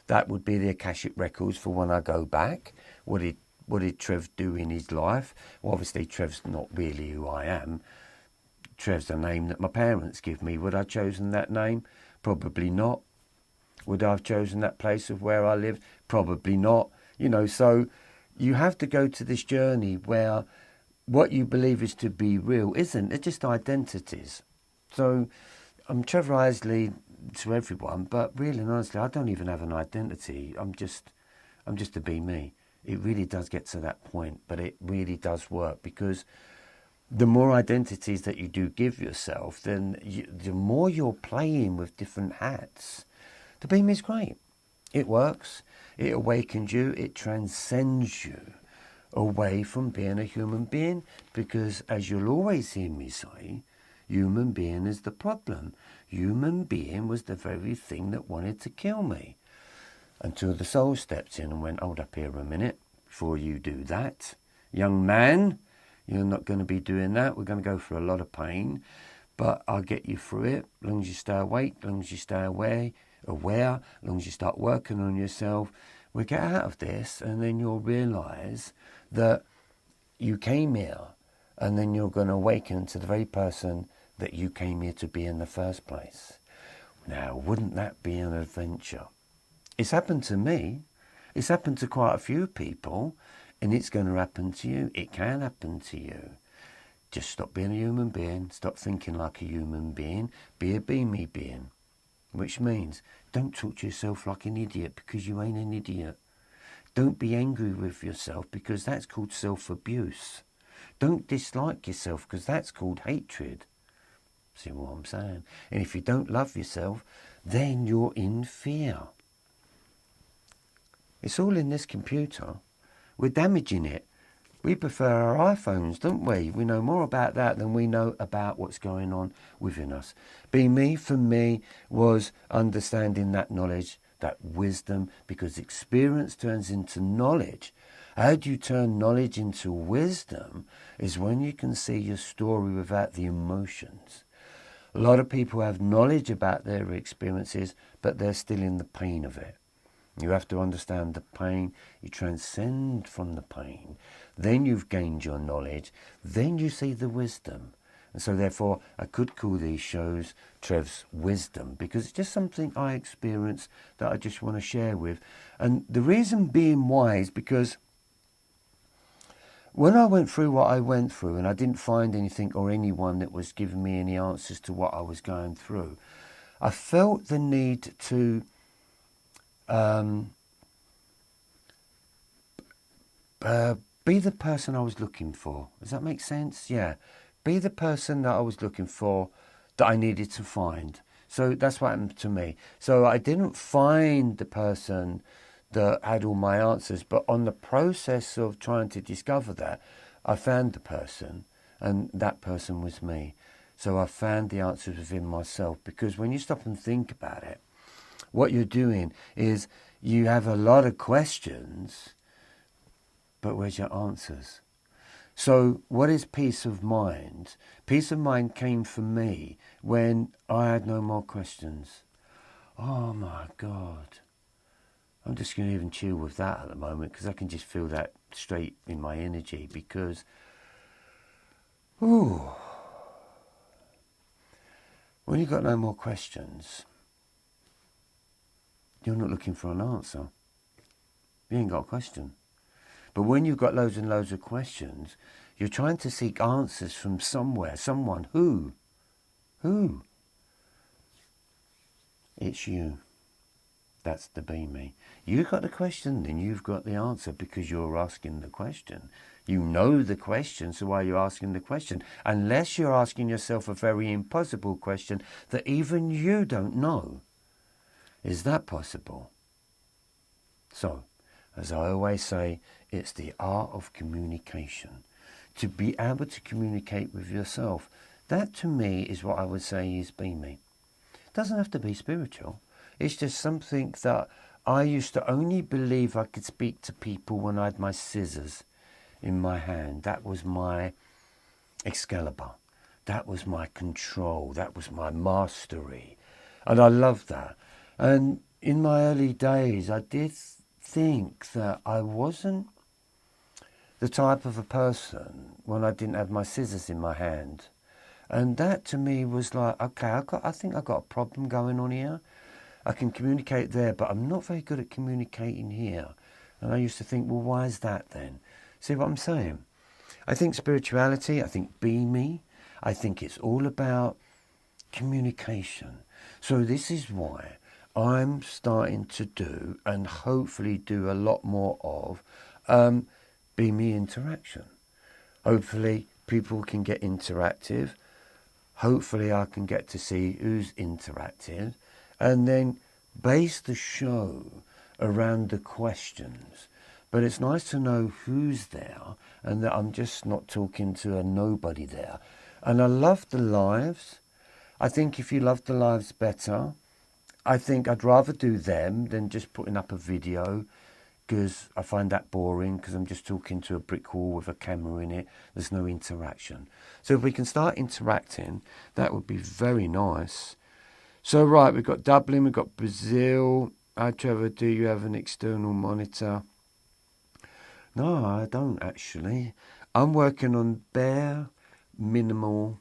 That would be the Akashic records for when I go back. What did Trev do in his life? Well, obviously Trev's not really who I am. Trev's a name that my parents give me. Would I have chosen that name? Probably not. Would I have chosen that place of where I lived? Probably not. You know, so you have to go to this journey where what you believe is to be real isn't. They're just identities. So I'm Trevor Ilesley to everyone, but really and honestly, I don't even have an identity. I'm just to be me. It really does get to that point, but it really does work, because the more identities that you do give yourself, then the more you're playing with different hats. The beam is great. It works. It awakens you. It transcends you away from being a human being, because as you'll always hear me say, human being is the problem. Human being was the very thing that wanted to kill me. Until the soul stepped in and went, hold up here a minute, before you do that, young man, you're not going to be doing that. We're going to go through a lot of pain, but I'll get you through it. As long as you stay awake, as long as you stay aware, as long as you start working on yourself, we'll get out of this, and then you'll realise that you came here, and then you're going to awaken to the very person that you came here to be in the first place. Now, wouldn't that be an adventure? It's happened to me. It's happened to quite a few people, and it's going to happen to you. It can happen to you. Just stop being a human being. Stop thinking like a human being. Be a be-me being. Which means don't talk to yourself like an idiot, because you ain't an idiot. Don't be angry with yourself, because that's called self-abuse. Don't dislike yourself, because that's called hatred. See what I'm saying? And if you don't love yourself, then you're in fear. It's all in this computer. We're damaging it. We prefer our iPhones, don't we? We know more about that than we know about what's going on within us. Be me, for me, was understanding that knowledge, that wisdom, because experience turns into knowledge. How do you turn knowledge into wisdom? Is when you can see your story without the emotions. A lot of people have knowledge about their experiences, but they're still in the pain of it. You have to understand the pain. You transcend from the pain. Then you've gained your knowledge. Then you see the wisdom. And so therefore, I could call these shows Trev's Wisdom, because it's just something I experienced that I just want to share with. And the reason being why is because when I went through what I went through, and I didn't find anything or anyone that was giving me any answers to what I was going through, I felt the need to be the person I was looking for. Does that make sense? Yeah. Be the person that I was looking for, that I needed to find. So that's what happened to me. So I didn't find the person that had all my answers, but on the process of trying to discover that, I found the person, and that person was me. So I found the answers within myself, because when you stop and think about it, what you're doing is you have a lot of questions, but where's your answers? So what is peace of mind? Peace of mind came for me when I had no more questions. Oh my God. I'm just going to even chill with that at the moment, because I can just feel that straight in my energy, because, when you've got no more questions, you're not looking for an answer. You ain't got a question. But when you've got loads and loads of questions, you're trying to seek answers from somewhere, someone. Who? It's you. That's the be me. You've got the question, then you've got the answer, because you're asking the question. You know the question, so why are you asking the question? Unless you're asking yourself a very impossible question that even you don't know. Is that possible? So, as I always say, it's the art of communication. To be able to communicate with yourself. That to me is what I would say is be me. It doesn't have to be spiritual. It's just something that I used to only believe I could speak to people when I had my scissors in my hand. That was my Excalibur. That was my control. That was my mastery. And I love that. And in my early days, I did think that I wasn't the type of a person when I didn't have my scissors in my hand. And that to me was like, okay, I think I've got a problem going on here. I can communicate there, but I'm not very good at communicating here. And I used to think, well, why is that then? See what I'm saying? I think spirituality, I think be me, I think it's all about communication. So this is why I'm starting to do, and hopefully do a lot more of, be me interaction. Hopefully people can get interactive. Hopefully I can get to see who's interactive, and then base the show around the questions. But it's nice to know who's there and that I'm just not talking to a nobody there. And I love the lives. I think if you love the lives better, I think I'd rather do them than just putting up a video, because I find that boring, because I'm just talking to a brick wall with a camera in it. There's no interaction. So if we can start interacting, that would be very nice. So right, we've got Dublin, we've got Brazil. Hi Trevor, do you have an external monitor? No, I don't actually. I'm working on bare minimal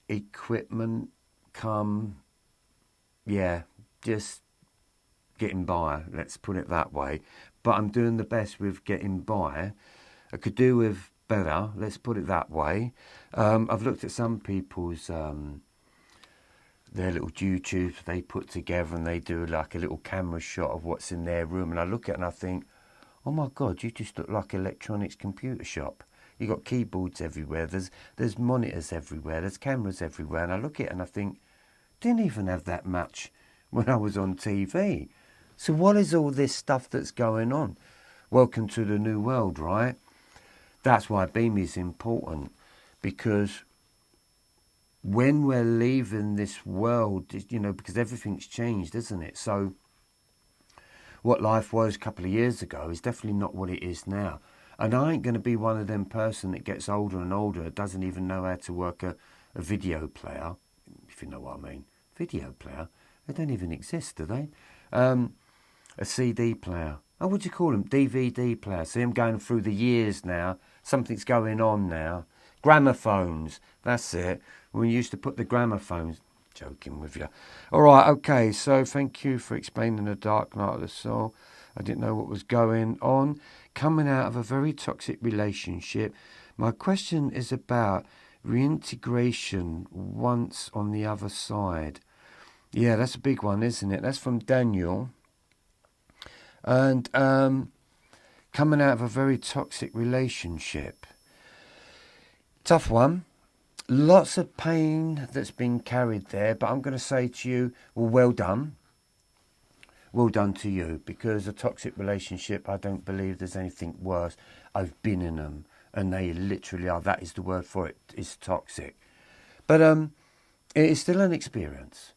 equipment, just getting by, let's put it that way. But I'm doing the best with getting by. I could do with better, let's put it that way. I've looked at some people's their little YouTubes they put together, and they do like a little camera shot of what's in their room, and I look at it and I think, oh my God, you just look like electronics computer shop. You got keyboards everywhere, there's monitors everywhere, there's cameras everywhere, and I look at it and I think, didn't even have that much when I was on TV. So what is all this stuff that's going on? Welcome to the new world, right? That's why Beam is important, because when we're leaving this world, because everything's changed, isn't it? So what life was a couple of years ago is definitely not what it is now. And I ain't going to be one of them person that gets older and older, doesn't even know how to work a video player, if you know what I mean. Video player? They don't even exist, do they? A CD player. Oh, what do you call them? DVD player. See, I'm going through the years now. Something's going on now. Gramophones. That's it. We used to put the gramophones. Joking with you. All right, okay. So thank you for explaining the dark night of the soul. I didn't know what was going on. Coming out of a very toxic relationship. My question is about reintegration once on the other side. Yeah, that's a big one, isn't it? That's from Daniel. And coming out of a very toxic relationship. Tough one. Lots of pain that's been carried there, but I'm going to say to you, well done. Well done to you, because a toxic relationship, I don't believe there's anything worse. I've been in them, and they literally are, that is the word for it, is toxic. But it is still an experience.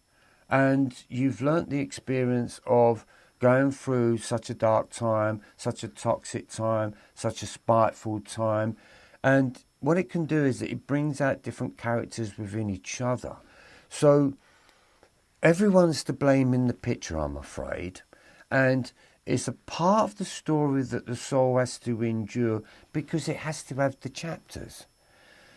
And you've learnt the experience of going through such a dark time, such a toxic time, such a spiteful time. And what it can do is that it brings out different characters within each other. So everyone's to blame in the picture, I'm afraid. And it's a part of the story that the soul has to endure, because it has to have the chapters.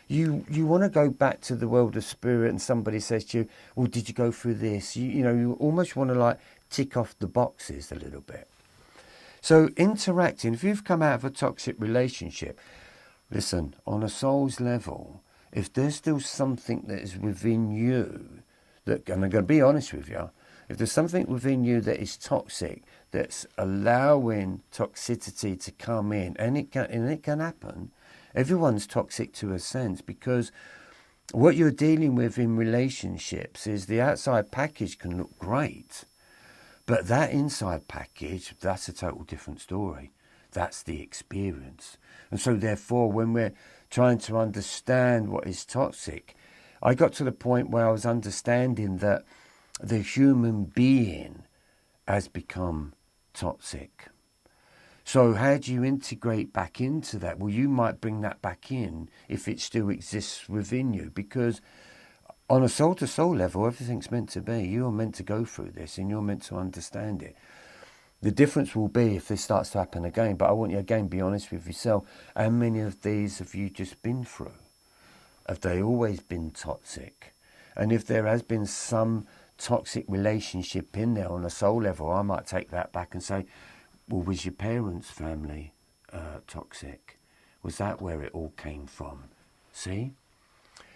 You want to go back to the world of spirit, and somebody says to you, well, did you go through this? You almost want to like tick off the boxes a little bit. So interacting, if you've come out of a toxic relationship, listen, on a soul's level, if there's still something that is within you, and I'm going to be honest with you, if there's something within you that is toxic, that's allowing toxicity to come in, and it can happen. Everyone's toxic to a sense, because what you're dealing with in relationships is the outside package can look great, but that inside package, that's a total different story. That's the experience. And so therefore, when we're trying to understand what is toxic, I got to the point where I was understanding that the human being has become toxic. So how do you integrate back into that? Well, you might bring that back in if it still exists within you, because on a soul-to-soul level, everything's meant to be. You're meant to go through this and you're meant to understand it. The difference will be if this starts to happen again. But I want you again, be honest with yourself. How many of these have you just been through? Have they always been toxic? And if there has been some toxic relationship in there on a soul level, I might take that back and say, well, was your parents' family toxic? Was that where it all came from? See?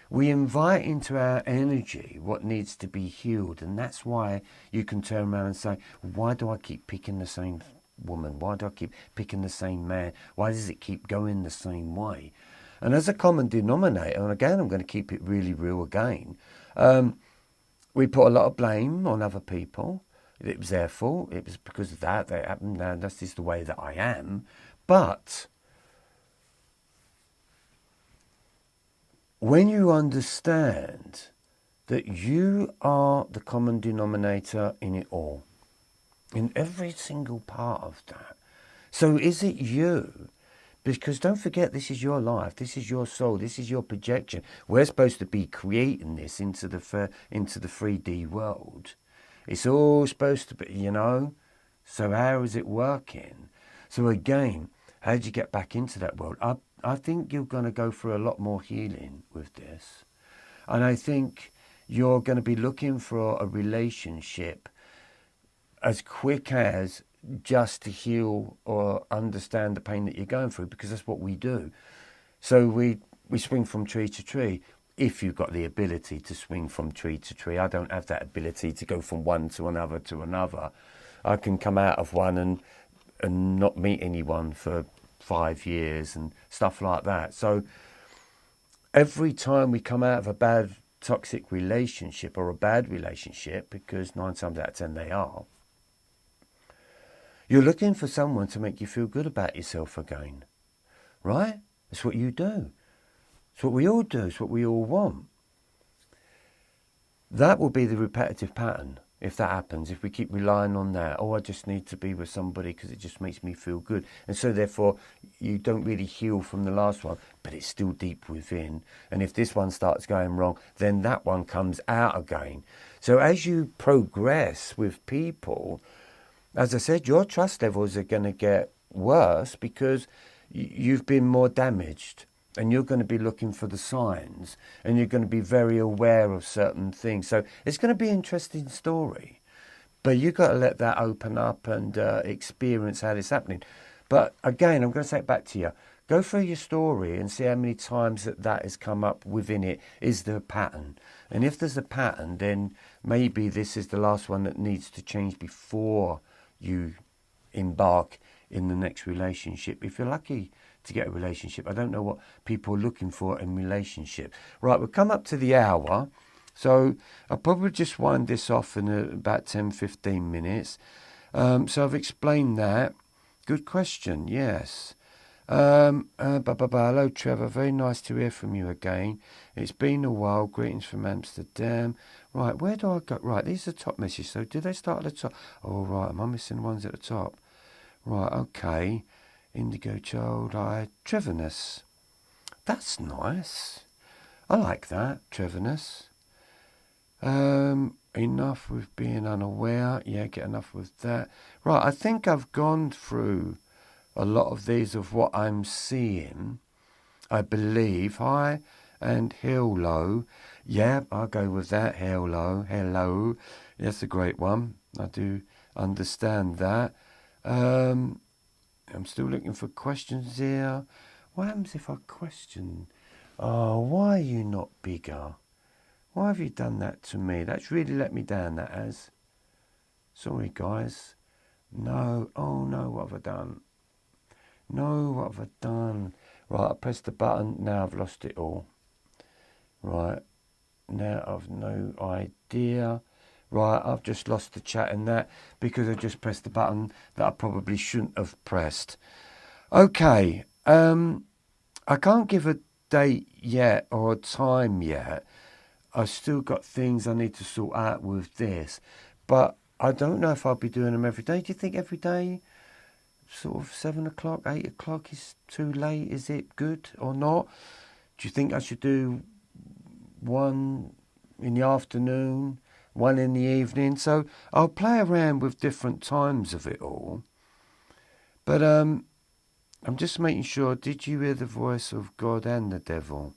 We invite into our energy what needs to be healed, and that's why you can turn around and say, why do I keep picking the same woman? Why do I keep picking the same man? Why does it keep going the same way? And as a common denominator, and again, I'm going to keep it really real again, we put a lot of blame on other people. It was their fault. It was because of that happened. Now, that's just the way that I am. But when you understand that you are the common denominator in it all, in every single part of that. So is it you? Because don't forget, this is your life, this is your soul, this is your projection. We're supposed to be creating this into the 3D world. It's all supposed to be, you know. So how is it working? So again, how do you get back into that world? I think you're going to go through a lot more healing with this. And I think you're going to be looking for a relationship as quick as just to heal or understand the pain that you're going through, because that's what we do. So we swing from tree to tree. If you've got the ability to swing from tree to tree. I don't have that ability to go from one to another to another. I can come out of one and not meet anyone for 5 years and stuff like that. So every time we come out of a bad toxic relationship or a bad relationship, because 9 times out of 10 they are, you're looking for someone to make you feel good about yourself again, right? That's what you do. It's what we all do. It's what we all want. That will be the repetitive pattern if that happens, if we keep relying on that. Oh, I just need to be with somebody because it just makes me feel good. And so therefore, you don't really heal from the last one, but it's still deep within. And if this one starts going wrong, then that one comes out again. So as you progress with people, as I said, your trust levels are going to get worse because you've been more damaged, and you're going to be looking for the signs, and you're going to be very aware of certain things. So it's going to be an interesting story, but you've got to let that open up and experience how it's happening. But again, I'm going to say it back to you. Go through your story and see how many times that has come up within it. Is there a pattern? And if there's a pattern, then maybe this is the last one that needs to change before you embark in the next relationship. If you're lucky to get a relationship, I don't know what people are looking for in relationship. Right, we'll come up to the hour, so I'll probably just wind this off in about 10-15 minutes. So I've explained that. Good question, yes. Hello Trevor, very nice to hear from you again. It's been a while. Greetings from Amsterdam. Right, where do I go? Right, these are the top messages. So do they start at the top? Oh right, am I missing the ones at the top? Right, okay. Indigo Child Eye, Trevorness. That's nice. I like that, Trevorness. Enough with being unaware. Yeah, get enough with that. Right, I think I've gone through a lot of these of what I'm seeing, I believe. Hi and hello. Yeah, I'll go with that. Hello. That's a great one. I do understand that. I'm still looking for questions here. What happens if I question? Oh, why are you not bigger? Why have you done that to me? That's really let me down, that has. Sorry, guys. No. Oh, no, what have I done? No, what have I done? Right, I pressed the button. Now I've lost it all. Right, now I've no idea. Right, I've just lost the chat in that because I just pressed the button that I probably shouldn't have pressed. Okay, I can't give a date yet or a time yet. I've still got things I need to sort out with this. But I don't know if I'll be doing them every day. Do you think every day, sort of 7 o'clock, 8 o'clock is too late? Is it good or not? Do you think I should do one in the afternoon, 1 in the evening. So I'll play around with different times of it all. But I'm just making sure, did you hear the voice of God and the devil?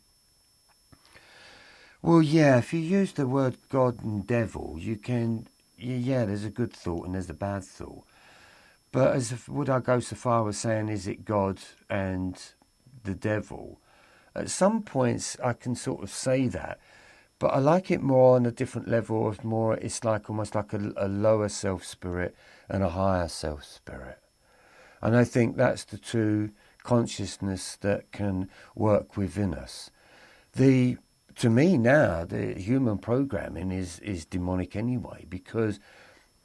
Well, yeah, if you use the word God and devil, you can, yeah, there's a good thought and there's a bad thought. But would I go so far as saying, is it God and the devil? At some points, I can sort of say that. But I like it more on a different level of more, it's like almost like a lower self-spirit and a higher self-spirit. And I think that's the two consciousness that can work within us. To me now, the human programming is demonic anyway, because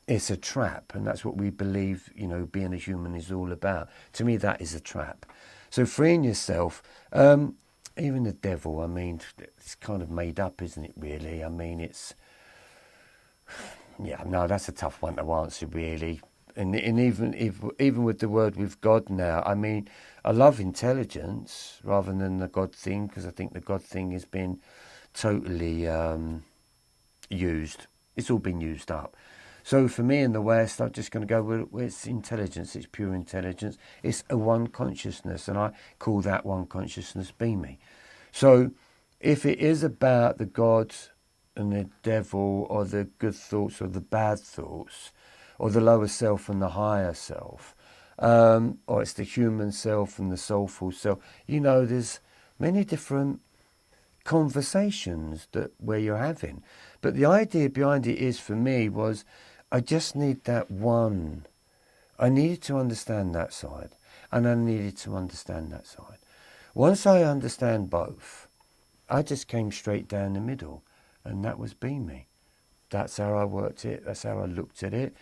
it's a trap, and that's what we believe, being a human is all about. To me, that is a trap. So freeing yourself, even the devil, I mean, it's kind of made up, isn't it, really? I mean, that's a tough one to answer, really. And even with the word with God now, I mean, I love intelligence rather than the God thing, because I think the God thing has been totally used. It's all been used up. So for me in the West, I'm just going to go with it's intelligence. It's pure intelligence. It's a one consciousness, and I call that one consciousness be me. So if it is about the God and the devil, or the good thoughts or the bad thoughts, or the lower self and the higher self, or it's the human self and the soulful self, there's many different conversations where you're having. But the idea behind it is, for me, was I just need that one. I needed to understand that side, and I needed to understand that side. Once I understand both, I just came straight down the middle, and that was be me. That's how I worked it. That's how I looked at it.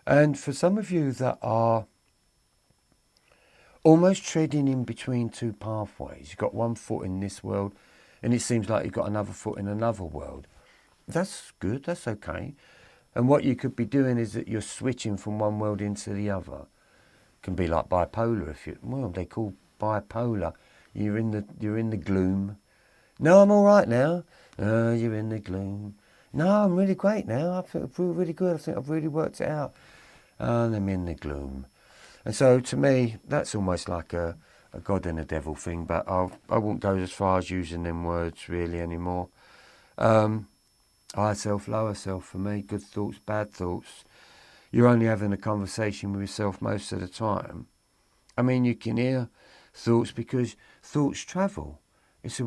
And for some of you that are almost treading in between two pathways, you've got one foot in this world, and it seems like you've got another foot in another world. That's good. That's okay. And what you could be doing is that you're switching from one world into the other. It can be like bipolar. They call bipolar. You're in the gloom. No, I'm all right now. You're in the gloom. No, I'm really great now. I feel really good. I think I've really worked it out. And I'm in the gloom. And so to me, that's almost like a God and a devil thing. But I won't go as far as using them words really anymore. Higher self, lower self for me. Good thoughts, bad thoughts. You're only having a conversation with yourself most of the time. I mean, you can hear thoughts because thoughts travel. It's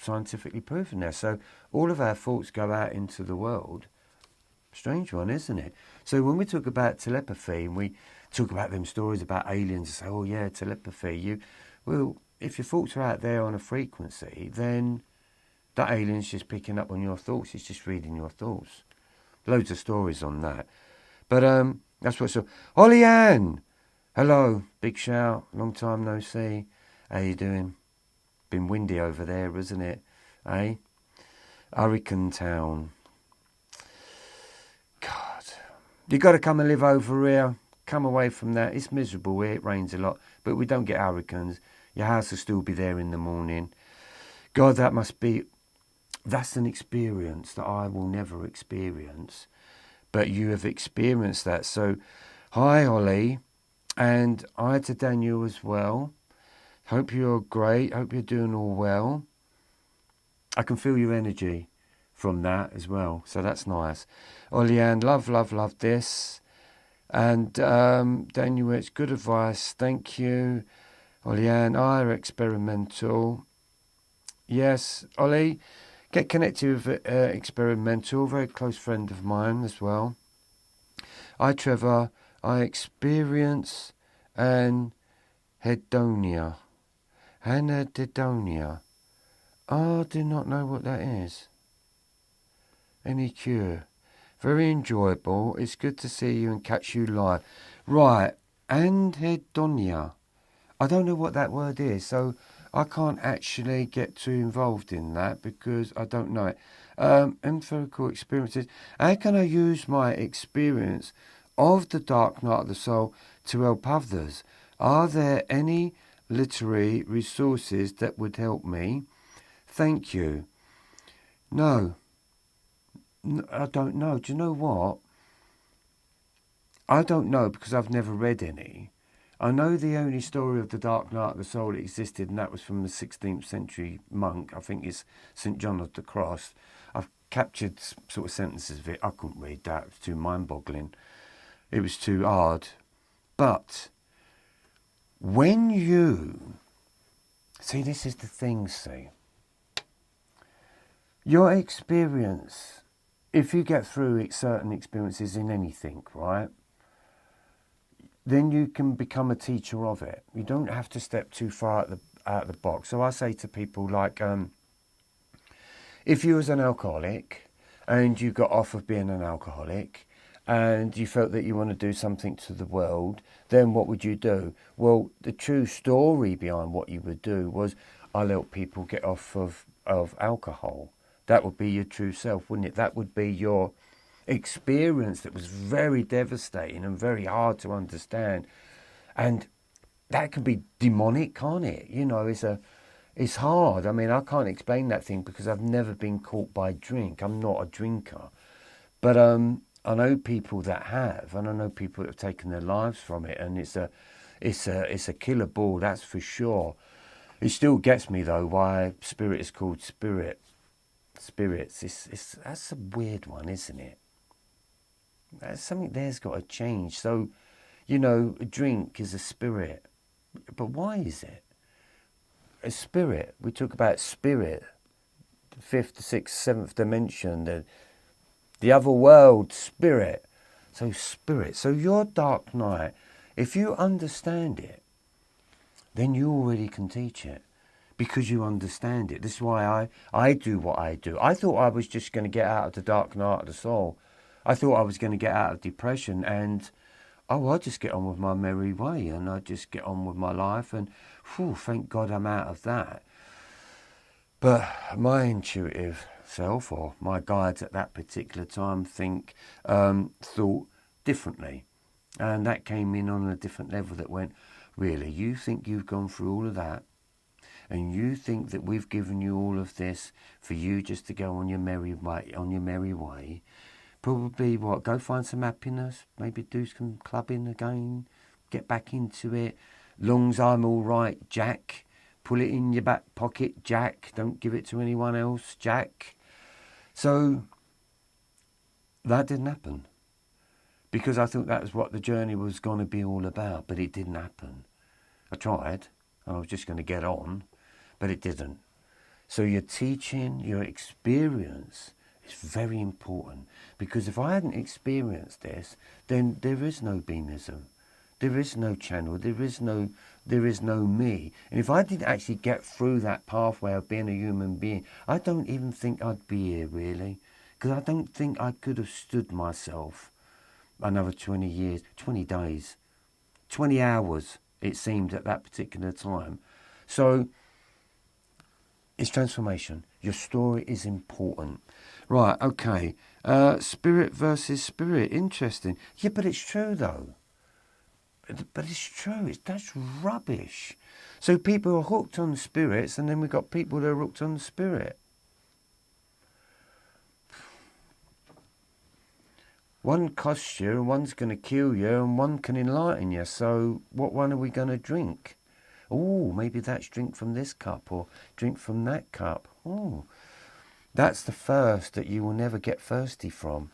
scientifically proven now. So all of our thoughts go out into the world. Strange one, isn't it? So when we talk about telepathy and we talk about them stories about aliens and say, oh yeah, telepathy, if your thoughts are out there on a frequency, then that alien's just picking up on your thoughts. It's just reading your thoughts. Loads of stories on that. But that's what's up. Holly Ann! Hello, big shout, long time no see. How you doing? Been windy over there, isn't it? Eh? Hurricane Town. God. You got to come and live over here. Come away from that. It's miserable here. It rains a lot. But we don't get hurricanes. Your house will still be there in the morning. God, that's an experience that I will never experience. But you have experienced that. So, hi, Holly. And hi to Daniel as well. Hope you're great. Hope you're doing all well. I can feel your energy from that as well. So that's nice. Oleanne, love this. And Daniel, it's good advice. Thank you. Oleanne, experimental. Yes, Ollie, get connected with experimental. Very close friend of mine as well. Hi, Trevor. I experience anhedonia. Anhedonia. I do not know what that is. Any cure? Very enjoyable. It's good to see you and catch you live. Right, anhedonia. I don't know what that word is, so I can't actually get too involved in that because I don't know it. Empirical experiences. How can I use my experience of the dark night of the soul to help others? Are there any literary resources that would help me? Thank you. No. I don't know. Do you know what? I don't know because I've never read any. I know the only story of the Dark Night of the Soul that existed, and that was from the 16th century monk. I think it's St. John of the Cross. I've captured sort of sentences of it. I couldn't read that. It was too mind-boggling. It was too hard. But when you... See, this is the thing, see. Your experience, if you get through certain experiences in anything, right, then you can become a teacher of it. You don't have to step too far out of the box. So I say to people like, if you was an alcoholic and you got off of being an alcoholic and you felt that you want to do something to the world, then what would you do? Well, the true story behind what you would do was, I'll help people get off of alcohol. That would be your true self, wouldn't it? That would be your experience that was very devastating and very hard to understand. And that can be demonic, can't it? You know, it's hard. I mean, I can't explain that thing because I've never been caught by drink. I'm not a drinker. But I know people that have, and I know people that have taken their lives from it, and it's a killer ball, that's for sure. It still gets me though why spirit is called spirit. Spirits. That's a weird one, isn't it? That's something there's got to change. So, you know, a drink is a spirit. But why is it? A spirit. We talk about spirit. The fifth, the sixth, seventh dimension. The other world, spirit. So spirit. So your dark night, if you understand it, then you already can teach it. Because you understand it. This is why I do what I do. I thought I was just going to get out of the dark night of the soul. I thought I was going to get out of depression and, I just get on with my merry way and I just get on with my life and, thank God I'm out of that. But my intuitive self or my guides at that particular time thought differently. And that came in on a different level that went, really, you think you've gone through all of that? And you think that we've given you all of this for you just to go on your merry way? Probably what? Go find some happiness. Maybe do some clubbing again. Get back into it. Long's I'm all right, Jack. Pull it in your back pocket, Jack. Don't give it to anyone else, Jack. So that didn't happen. Because I thought that was what the journey was going to be all about. But it didn't happen. I tried. I was just going to get on. But it didn't. So your teaching, your experience is very important. Because if I hadn't experienced this, then there is no beamism. There is no channel. There is no me. And if I didn't actually get through that pathway of being a human being, I don't even think I'd be here, really. Because I don't think I could have stood myself another 20 years, 20 days, 20 hours, it seemed at that particular time. So it's transformation. Your story is important. Right, okay. Spirit versus spirit. Interesting. Yeah, but it's true, though. But it's true. That's rubbish. So people are hooked on spirits, and then we've got people that are hooked on the spirit. One costs you, and one's going to kill you, and one can enlighten you. So what one are we going to drink? Oh, maybe that's drink from this cup or drink from that cup. Oh, that's the thirst that you will never get thirsty from.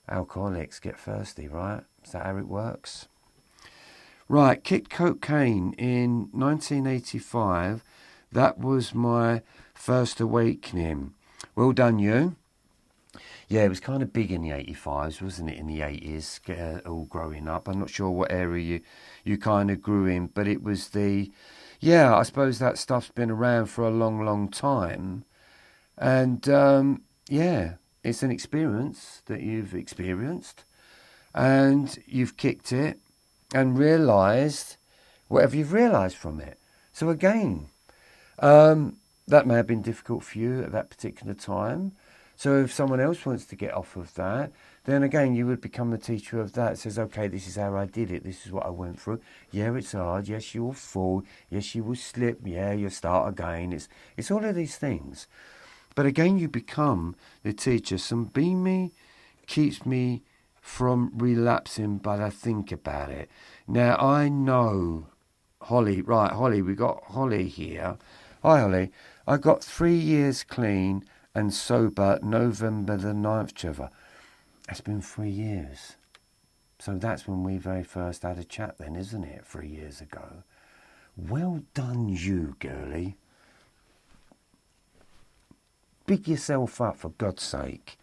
Alcoholics get thirsty, right? Is that how it works? Right, kicked cocaine in 1985. That was my first awakening. Well done, you. Yeah, it was kind of big in the 85s, wasn't it, in the 80s, all growing up. I'm not sure what area you kind of grew in, but it was I suppose that stuff's been around for a long, long time. And, it's an experience that you've experienced, and you've kicked it and realised whatever you've realised from it. So again, that may have been difficult for you at that particular time. So if someone else wants to get off of that, then again, you would become the teacher of that. It says, okay, this is how I did it. This is what I went through. Yeah, it's hard. Yes, you will fall. Yes, you will slip. Yeah, you'll start again. It's all of these things. But again, you become the teacher. Some beamy keeps me from relapsing, but I think about it. Now, I know Holly. Right, Holly, we got Holly here. Hi, Holly. I got 3 years clean and sober November the 9th, Trevor. It's been 3 years. So that's when we very first had a chat then, isn't it? 3 years ago. Well done, you, girlie. Big yourself up, for God's sake.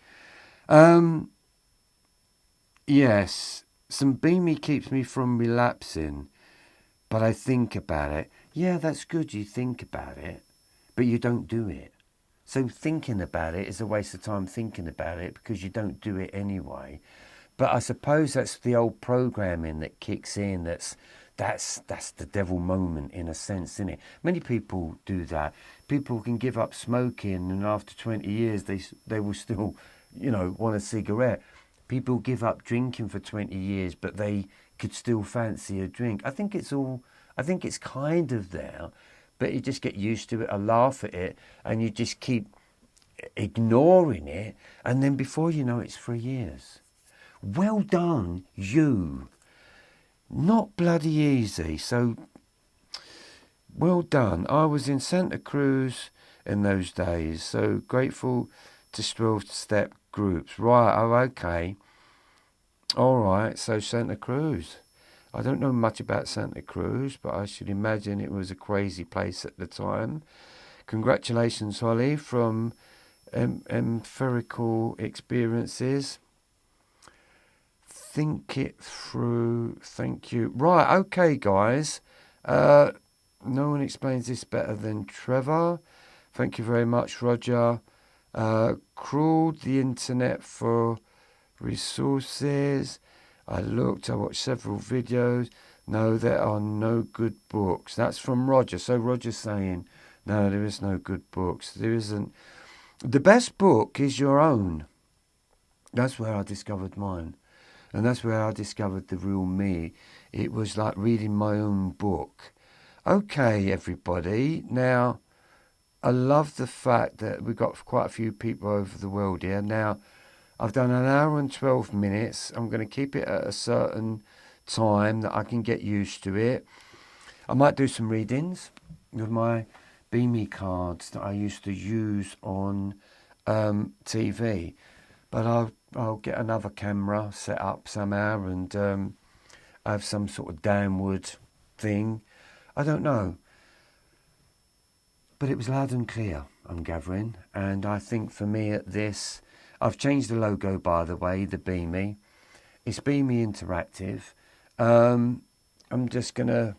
Yes, some beamy keeps me from relapsing, but I think about it. Yeah, that's good, you think about it, but you don't do it. So thinking about it is a waste of time thinking about it because you don't do it anyway. But I suppose that's the old programming that kicks in. That's the devil moment in a sense, isn't it? Many people do that. People can give up smoking and after 20 years they will still, want a cigarette. People give up drinking for 20 years, but they could still fancy a drink. I think it's kind of there, but you just get used to it, I laugh at it, and you just keep ignoring it, and then before you know it's 3 years. Well done, you. Not bloody easy, so well done. I was in Santa Cruz in those days, so grateful to 12-step groups. Right, oh, okay. All right, so Santa Cruz. I don't know much about Santa Cruz, but I should imagine it was a crazy place at the time. Congratulations, Holly, from Empirical Experiences. Think it through. Thank you. Right, okay, guys. No one explains this better than Trevor. Thank you very much, Roger. Crawled the internet for resources. I watched several videos. No, there are no good books. That's from Roger. So Roger's saying, no, there is no good books. There isn't. The best book is your own. That's where I discovered mine. And that's where I discovered the real me. It was like reading my own book. Okay, everybody. Now, I love the fact that we've got quite a few people over the world here. Now, I've done an hour and 12 minutes. I'm going to keep it at a certain time that I can get used to it. I might do some readings with my Beamy cards that I used to use on TV. But I'll get another camera set up somehow and have some sort of downward thing. I don't know. But it was loud and clear, I'm gathering. And I think for me at this, I've changed the logo, by the way, the Beamy. It's Beamy Interactive. I'm just going to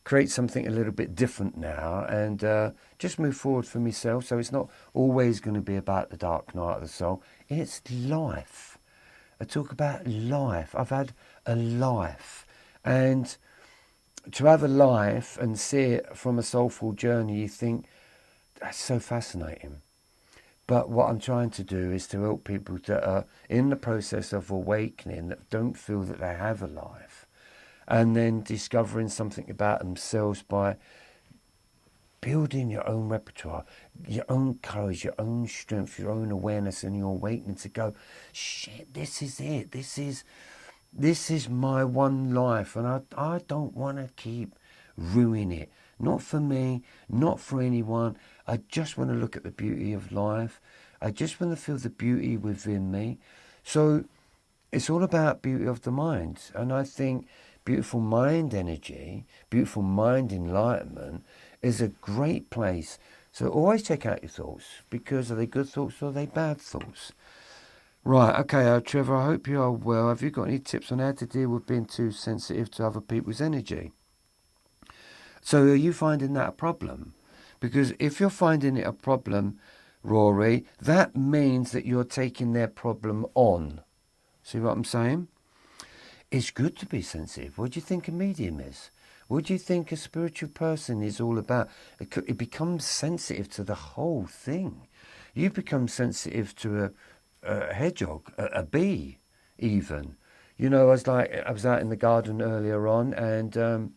create something a little bit different now and just move forward for myself. So it's not always going to be about the dark night of the soul. It's life. I talk about life. I've had a life. And to have a life and see it from a soulful journey, you think, that's so fascinating. But what I'm trying to do is to help people that are in the process of awakening, that don't feel that they have a life, and then discovering something about themselves by building your own repertoire, your own courage, your own strength, your own awareness, and your awakening to go, shit, this is it. This is my one life, and I don't want to keep ruining it. Not for me, not for anyone. I just want to look at the beauty of life. I just want to feel the beauty within me. So it's all about beauty of the mind. And I think beautiful mind energy, beautiful mind enlightenment is a great place. So always check out your thoughts, because are they good thoughts or are they bad thoughts? Right, okay, Trevor, I hope you are well. Have you got any tips on how to deal with being too sensitive to other people's energy? So are you finding that a problem? Because if you're finding it a problem, Rory, that means that you're taking their problem on. See what I'm saying? It's good to be sensitive. What do you think a medium is? What do you think a spiritual person is all about? It becomes sensitive to the whole thing. You become sensitive to a hedgehog, a bee, even. You know, I was out in the garden earlier on, and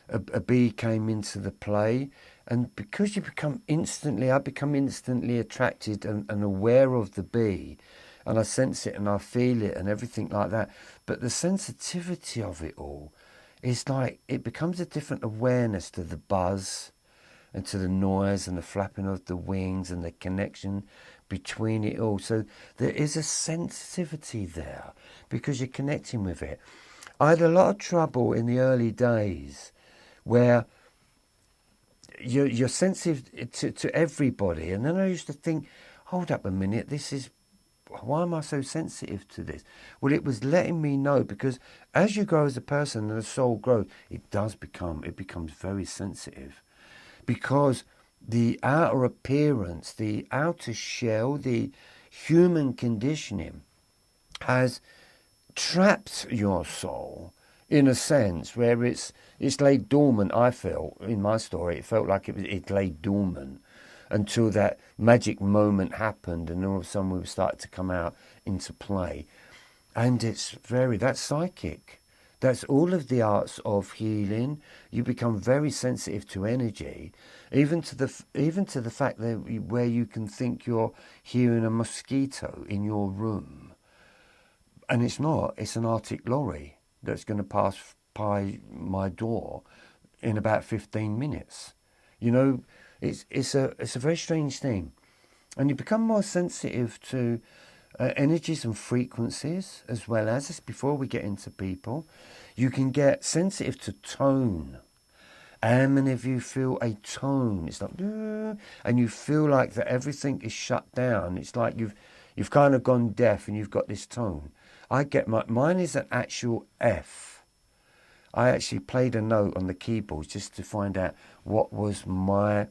a bee came into the play, And because I become instantly attracted and aware of the bee, and I sense it and I feel it and everything like that. But the sensitivity of it all is like, it becomes a different awareness to the buzz and to the noise and the flapping of the wings and the connection between it all. So there is a sensitivity there because you're connecting with it. I had a lot of trouble in the early days where you're sensitive to everybody. And then I used to think, hold up a minute, why am I so sensitive to this? Well, it was letting me know, because as you grow as a person and the soul grows, it becomes very sensitive. Because the outer appearance, the outer shell, the human conditioning has trapped your soul in a sense where it's laid dormant. I felt in my story, it felt like it lay dormant until that magic moment happened, and all of a sudden we started to come out into play. And that's psychic. That's all of the arts of healing. You become very sensitive to energy, even to the fact that where you can think you're hearing a mosquito in your room, and it's not. It's an Arctic lorry that's going to pass by my door in about 15 minutes. You know, it's a very strange thing, and you become more sensitive to energies and frequencies, as well as before we get into people. You can get sensitive to tone. And if you feel a tone, it's like, and you feel like that everything is shut down. It's like you've kind of gone deaf and you've got this tone. I get mine is an actual F. I actually played a note on the keyboards just to find out what was my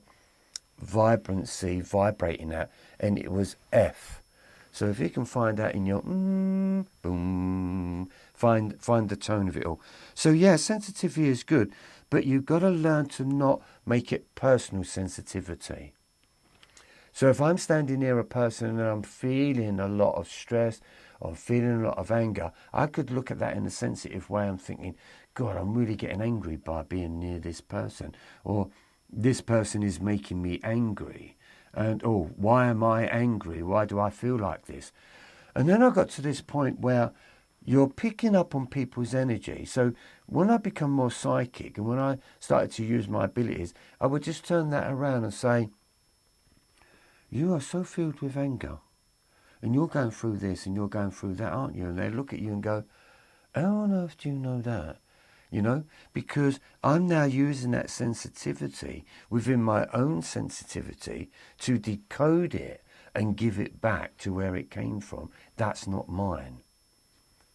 vibrancy vibrating at, and it was F. So if you can find out in your boom, find the tone of it all. So yeah, sensitivity is good, but you've got to learn to not make it personal sensitivity. So if I'm standing near a person and I'm feeling a lot of stress, or I'm feeling a lot of anger, I could look at that in a sensitive way. I'm thinking, God, I'm really getting angry by being near this person, or this person is making me angry. And, why am I angry? Why do I feel like this? And then I got to this point where you're picking up on people's energy. So when I become more psychic and when I started to use my abilities, I would just turn that around and say, you are so filled with anger. And you're going through this and you're going through that, aren't you? And they look at you and go, how on earth do you know that? You know, because I'm now using that sensitivity within my own sensitivity to decode it and give it back to where it came from. That's not mine.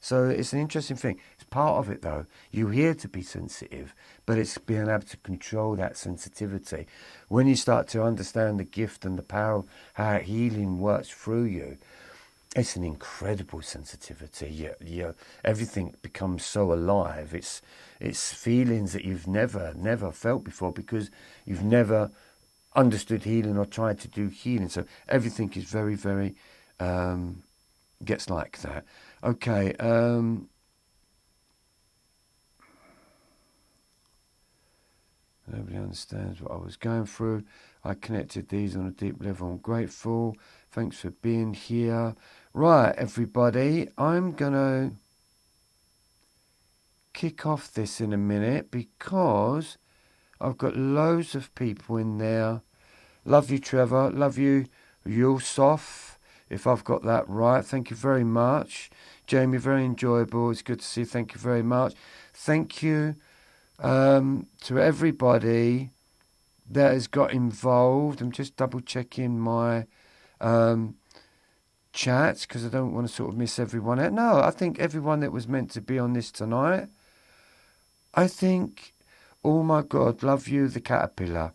So it's an interesting thing. It's part of it, though. You're here to be sensitive, but it's being able to control that sensitivity. When you start to understand the gift and the power of how healing works through you, it's an incredible sensitivity. Everything becomes so alive. It's feelings that you've never felt before because you've never understood healing or tried to do healing. So everything is very, very gets like that. Okay. Nobody understands what I was going through. I connected these on a deep level. I'm grateful. Thanks for being here. Right, everybody. I'm going to kick off this in a minute because I've got loads of people in there. Love you, Trevor. Love you, Yulsof, if I've got that right. Thank you very much. Jamie, very enjoyable. It's good to see you. Thank you very much. Thank you to everybody that has got involved. I'm just double checking my chats because I don't want to sort of miss everyone out. No, I think everyone that was meant to be on this tonight. I think, oh my God, love you, the caterpillar.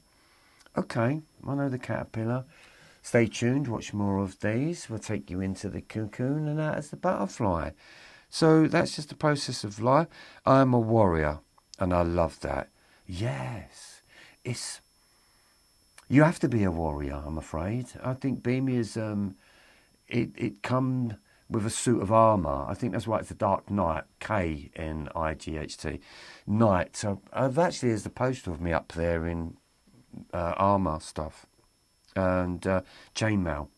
Okay, I know the caterpillar. Stay tuned, watch more of these. We'll take you into the cocoon and out as the butterfly. So that's just the process of life. I am a warrior. And I love that. Yes. You have to be a warrior, I'm afraid. I think being is, it comes with a suit of armour. I think that's why it's the Dark Knight, Knight. Knight. So I've actually, there's the poster of me up there in armour stuff and chainmail.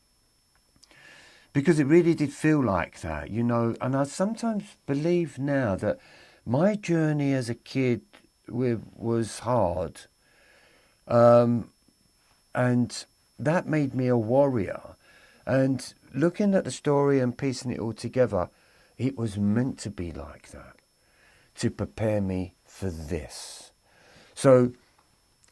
Because it really did feel like that, you know. And I sometimes believe now that my journey as a kid was hard. And that made me a warrior. And looking at the story and piecing it all together, it was meant to be like that, to prepare me for this. So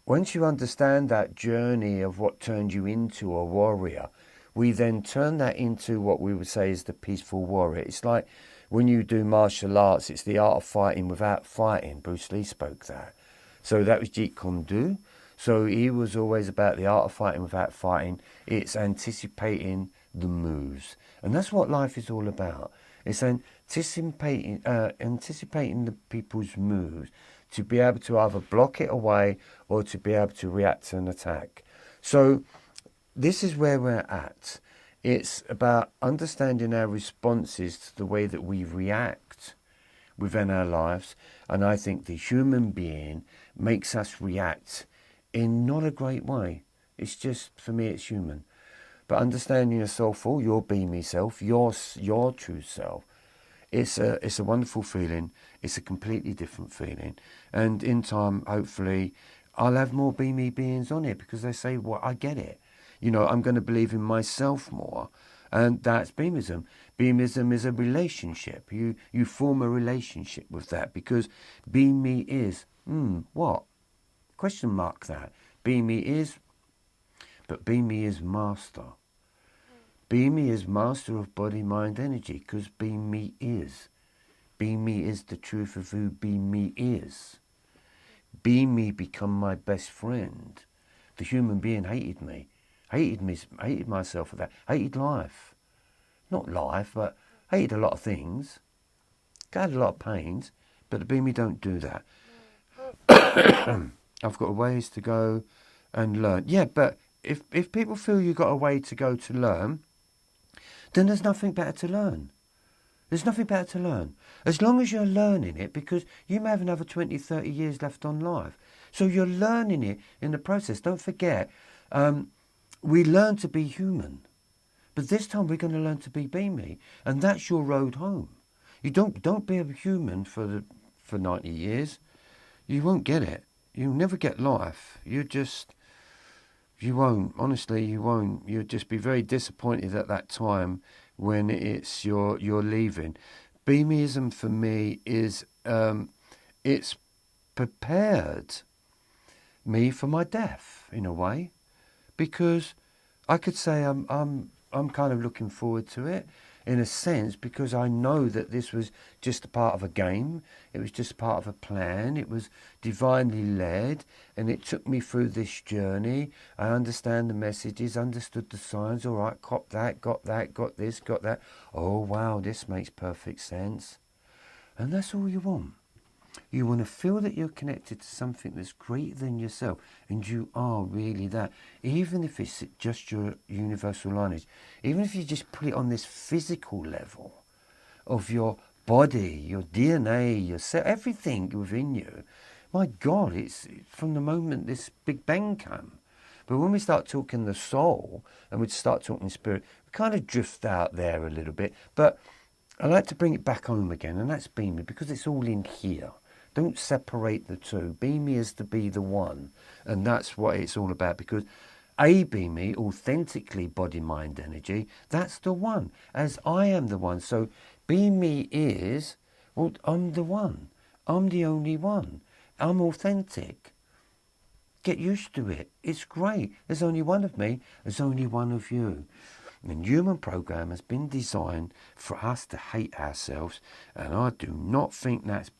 once you understand that journey of what turned you into a warrior, we then turn that into what we would say is the peaceful warrior. It's like when you do martial arts, it's the art of fighting without fighting. Bruce Lee spoke that. So that was Jeet Kune Do. So he was always about the art of fighting without fighting. It's anticipating the moves. And that's what life is all about. It's anticipating the people's moves to be able to either block it away or to be able to react to an attack. So this is where we're at. It's about understanding our responses to the way that we react within our lives. And I think the human being makes us react in not a great way. It's just, for me, it's human. But understanding yourself, or your beamy self, your true self, it's a wonderful feeling. It's a completely different feeling. And in time, hopefully, I'll have more beamy beings on it, because they say, well, I get it. You know, I'm going to believe in myself more. And that's beamism. Beamism is a relationship. You form a relationship with that, because be me is, what? Question mark that. Be me is, but be me is master. Be me is master of body, mind, energy, because be me is. Be me is the truth of who be me is. Be me become my best friend. The human being hated me. Hated myself for that. Hated life. Not life, but hated a lot of things. Had a lot of pains, but the be me don't do that. I've got a ways to go and learn. Yeah, but if people feel you've got a way to go to learn, then there's nothing better to learn. There's nothing better to learn. As long as you're learning it, because you may have another 20, 30 years left on life. So you're learning it in the process. Don't forget, we learn to be human. But this time we're going to learn to be me. And that's your road home. You don't be a human for 90 years. You won't get it. You'll never get life. You won't. Honestly, you won't. You'll just be very disappointed at that time when it's you're leaving. Beamism for me is it's prepared me for my death in a way, because I could say I'm kind of looking forward to it in a sense, because I know that this was just a part of a game. It was just part of a plan. It was divinely led, and it took me through this journey. I understand the messages, understood the signs. All right, cop that, got this, got that. Oh, wow, this makes perfect sense. And that's all you want. You want to feel that you're connected to something that's greater than yourself, and you are really that. Even if it's just your universal lineage, even if you just put it on this physical level of your body, your DNA, your cell, everything within you. My God, it's from the moment this Big Bang came. But when we start talking the soul and we start talking spirit, we kind of drift out there a little bit. But I like to bring it back home again, and that's be me, because it's all in here. Don't separate the two. Be me is to be the one. And that's what it's all about, because be me, authentically body, mind, energy, that's the one. As I am the one. So be me is, well, I'm the one. I'm the only one. I'm authentic. Get used to it. It's great. There's only one of me. There's only one of you. And human program has been designed for us to hate ourselves. And I do not think that's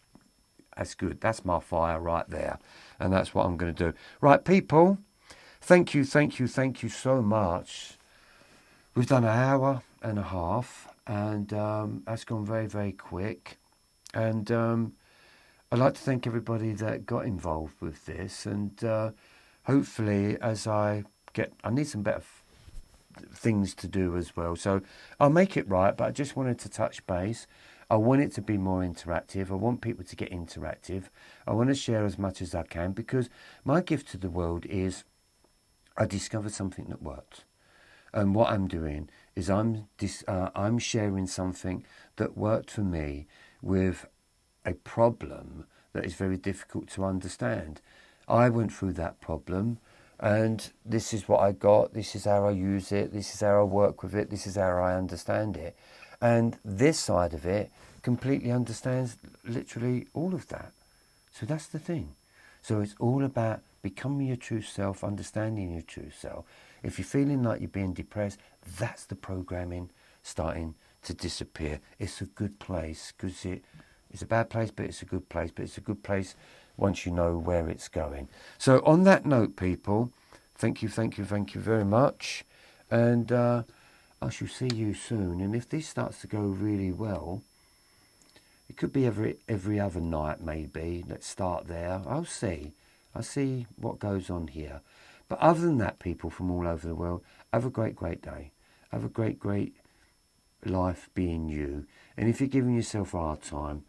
good. That's my fire right there. And that's what I'm going to do. Right, people, thank you so much. We've done an hour and a half, and that's gone very, very quick. And I'd like to thank everybody that got involved with this. And hopefully, as I need some better things to do as well. So I'll make it right, but I just wanted to touch base. I want it to be more interactive. I want people to get interactive. I want to share as much as I can, because my gift to the world is I discovered something that worked. And what I'm doing is I'm sharing something that worked for me with a problem that is very difficult to understand. I went through that problem, and this is what I got. This is how I use it. This is how I work with it. This is how I understand it. And this side of it completely understands literally all of that. So that's the thing. So it's all about becoming your true self, understanding your true self. If you're feeling like you're being depressed, that's the programming starting to disappear. It's a good place, because it's a bad place, but it's a good place. But it's a good place once you know where it's going. So on that note, people, thank you very much. And I shall see you soon. And if this starts to go really well, it could be every other night, maybe. Let's start there. I'll see what goes on here. But other than that, people from all over the world, have a great day. Have a great life being you. And if you're giving yourself a hard time,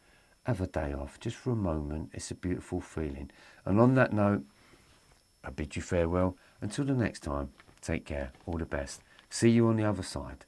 have a day off, just for a moment. It's a beautiful feeling. And on that note, I bid you farewell. Until the next time, take care. All the best. See you on the other side.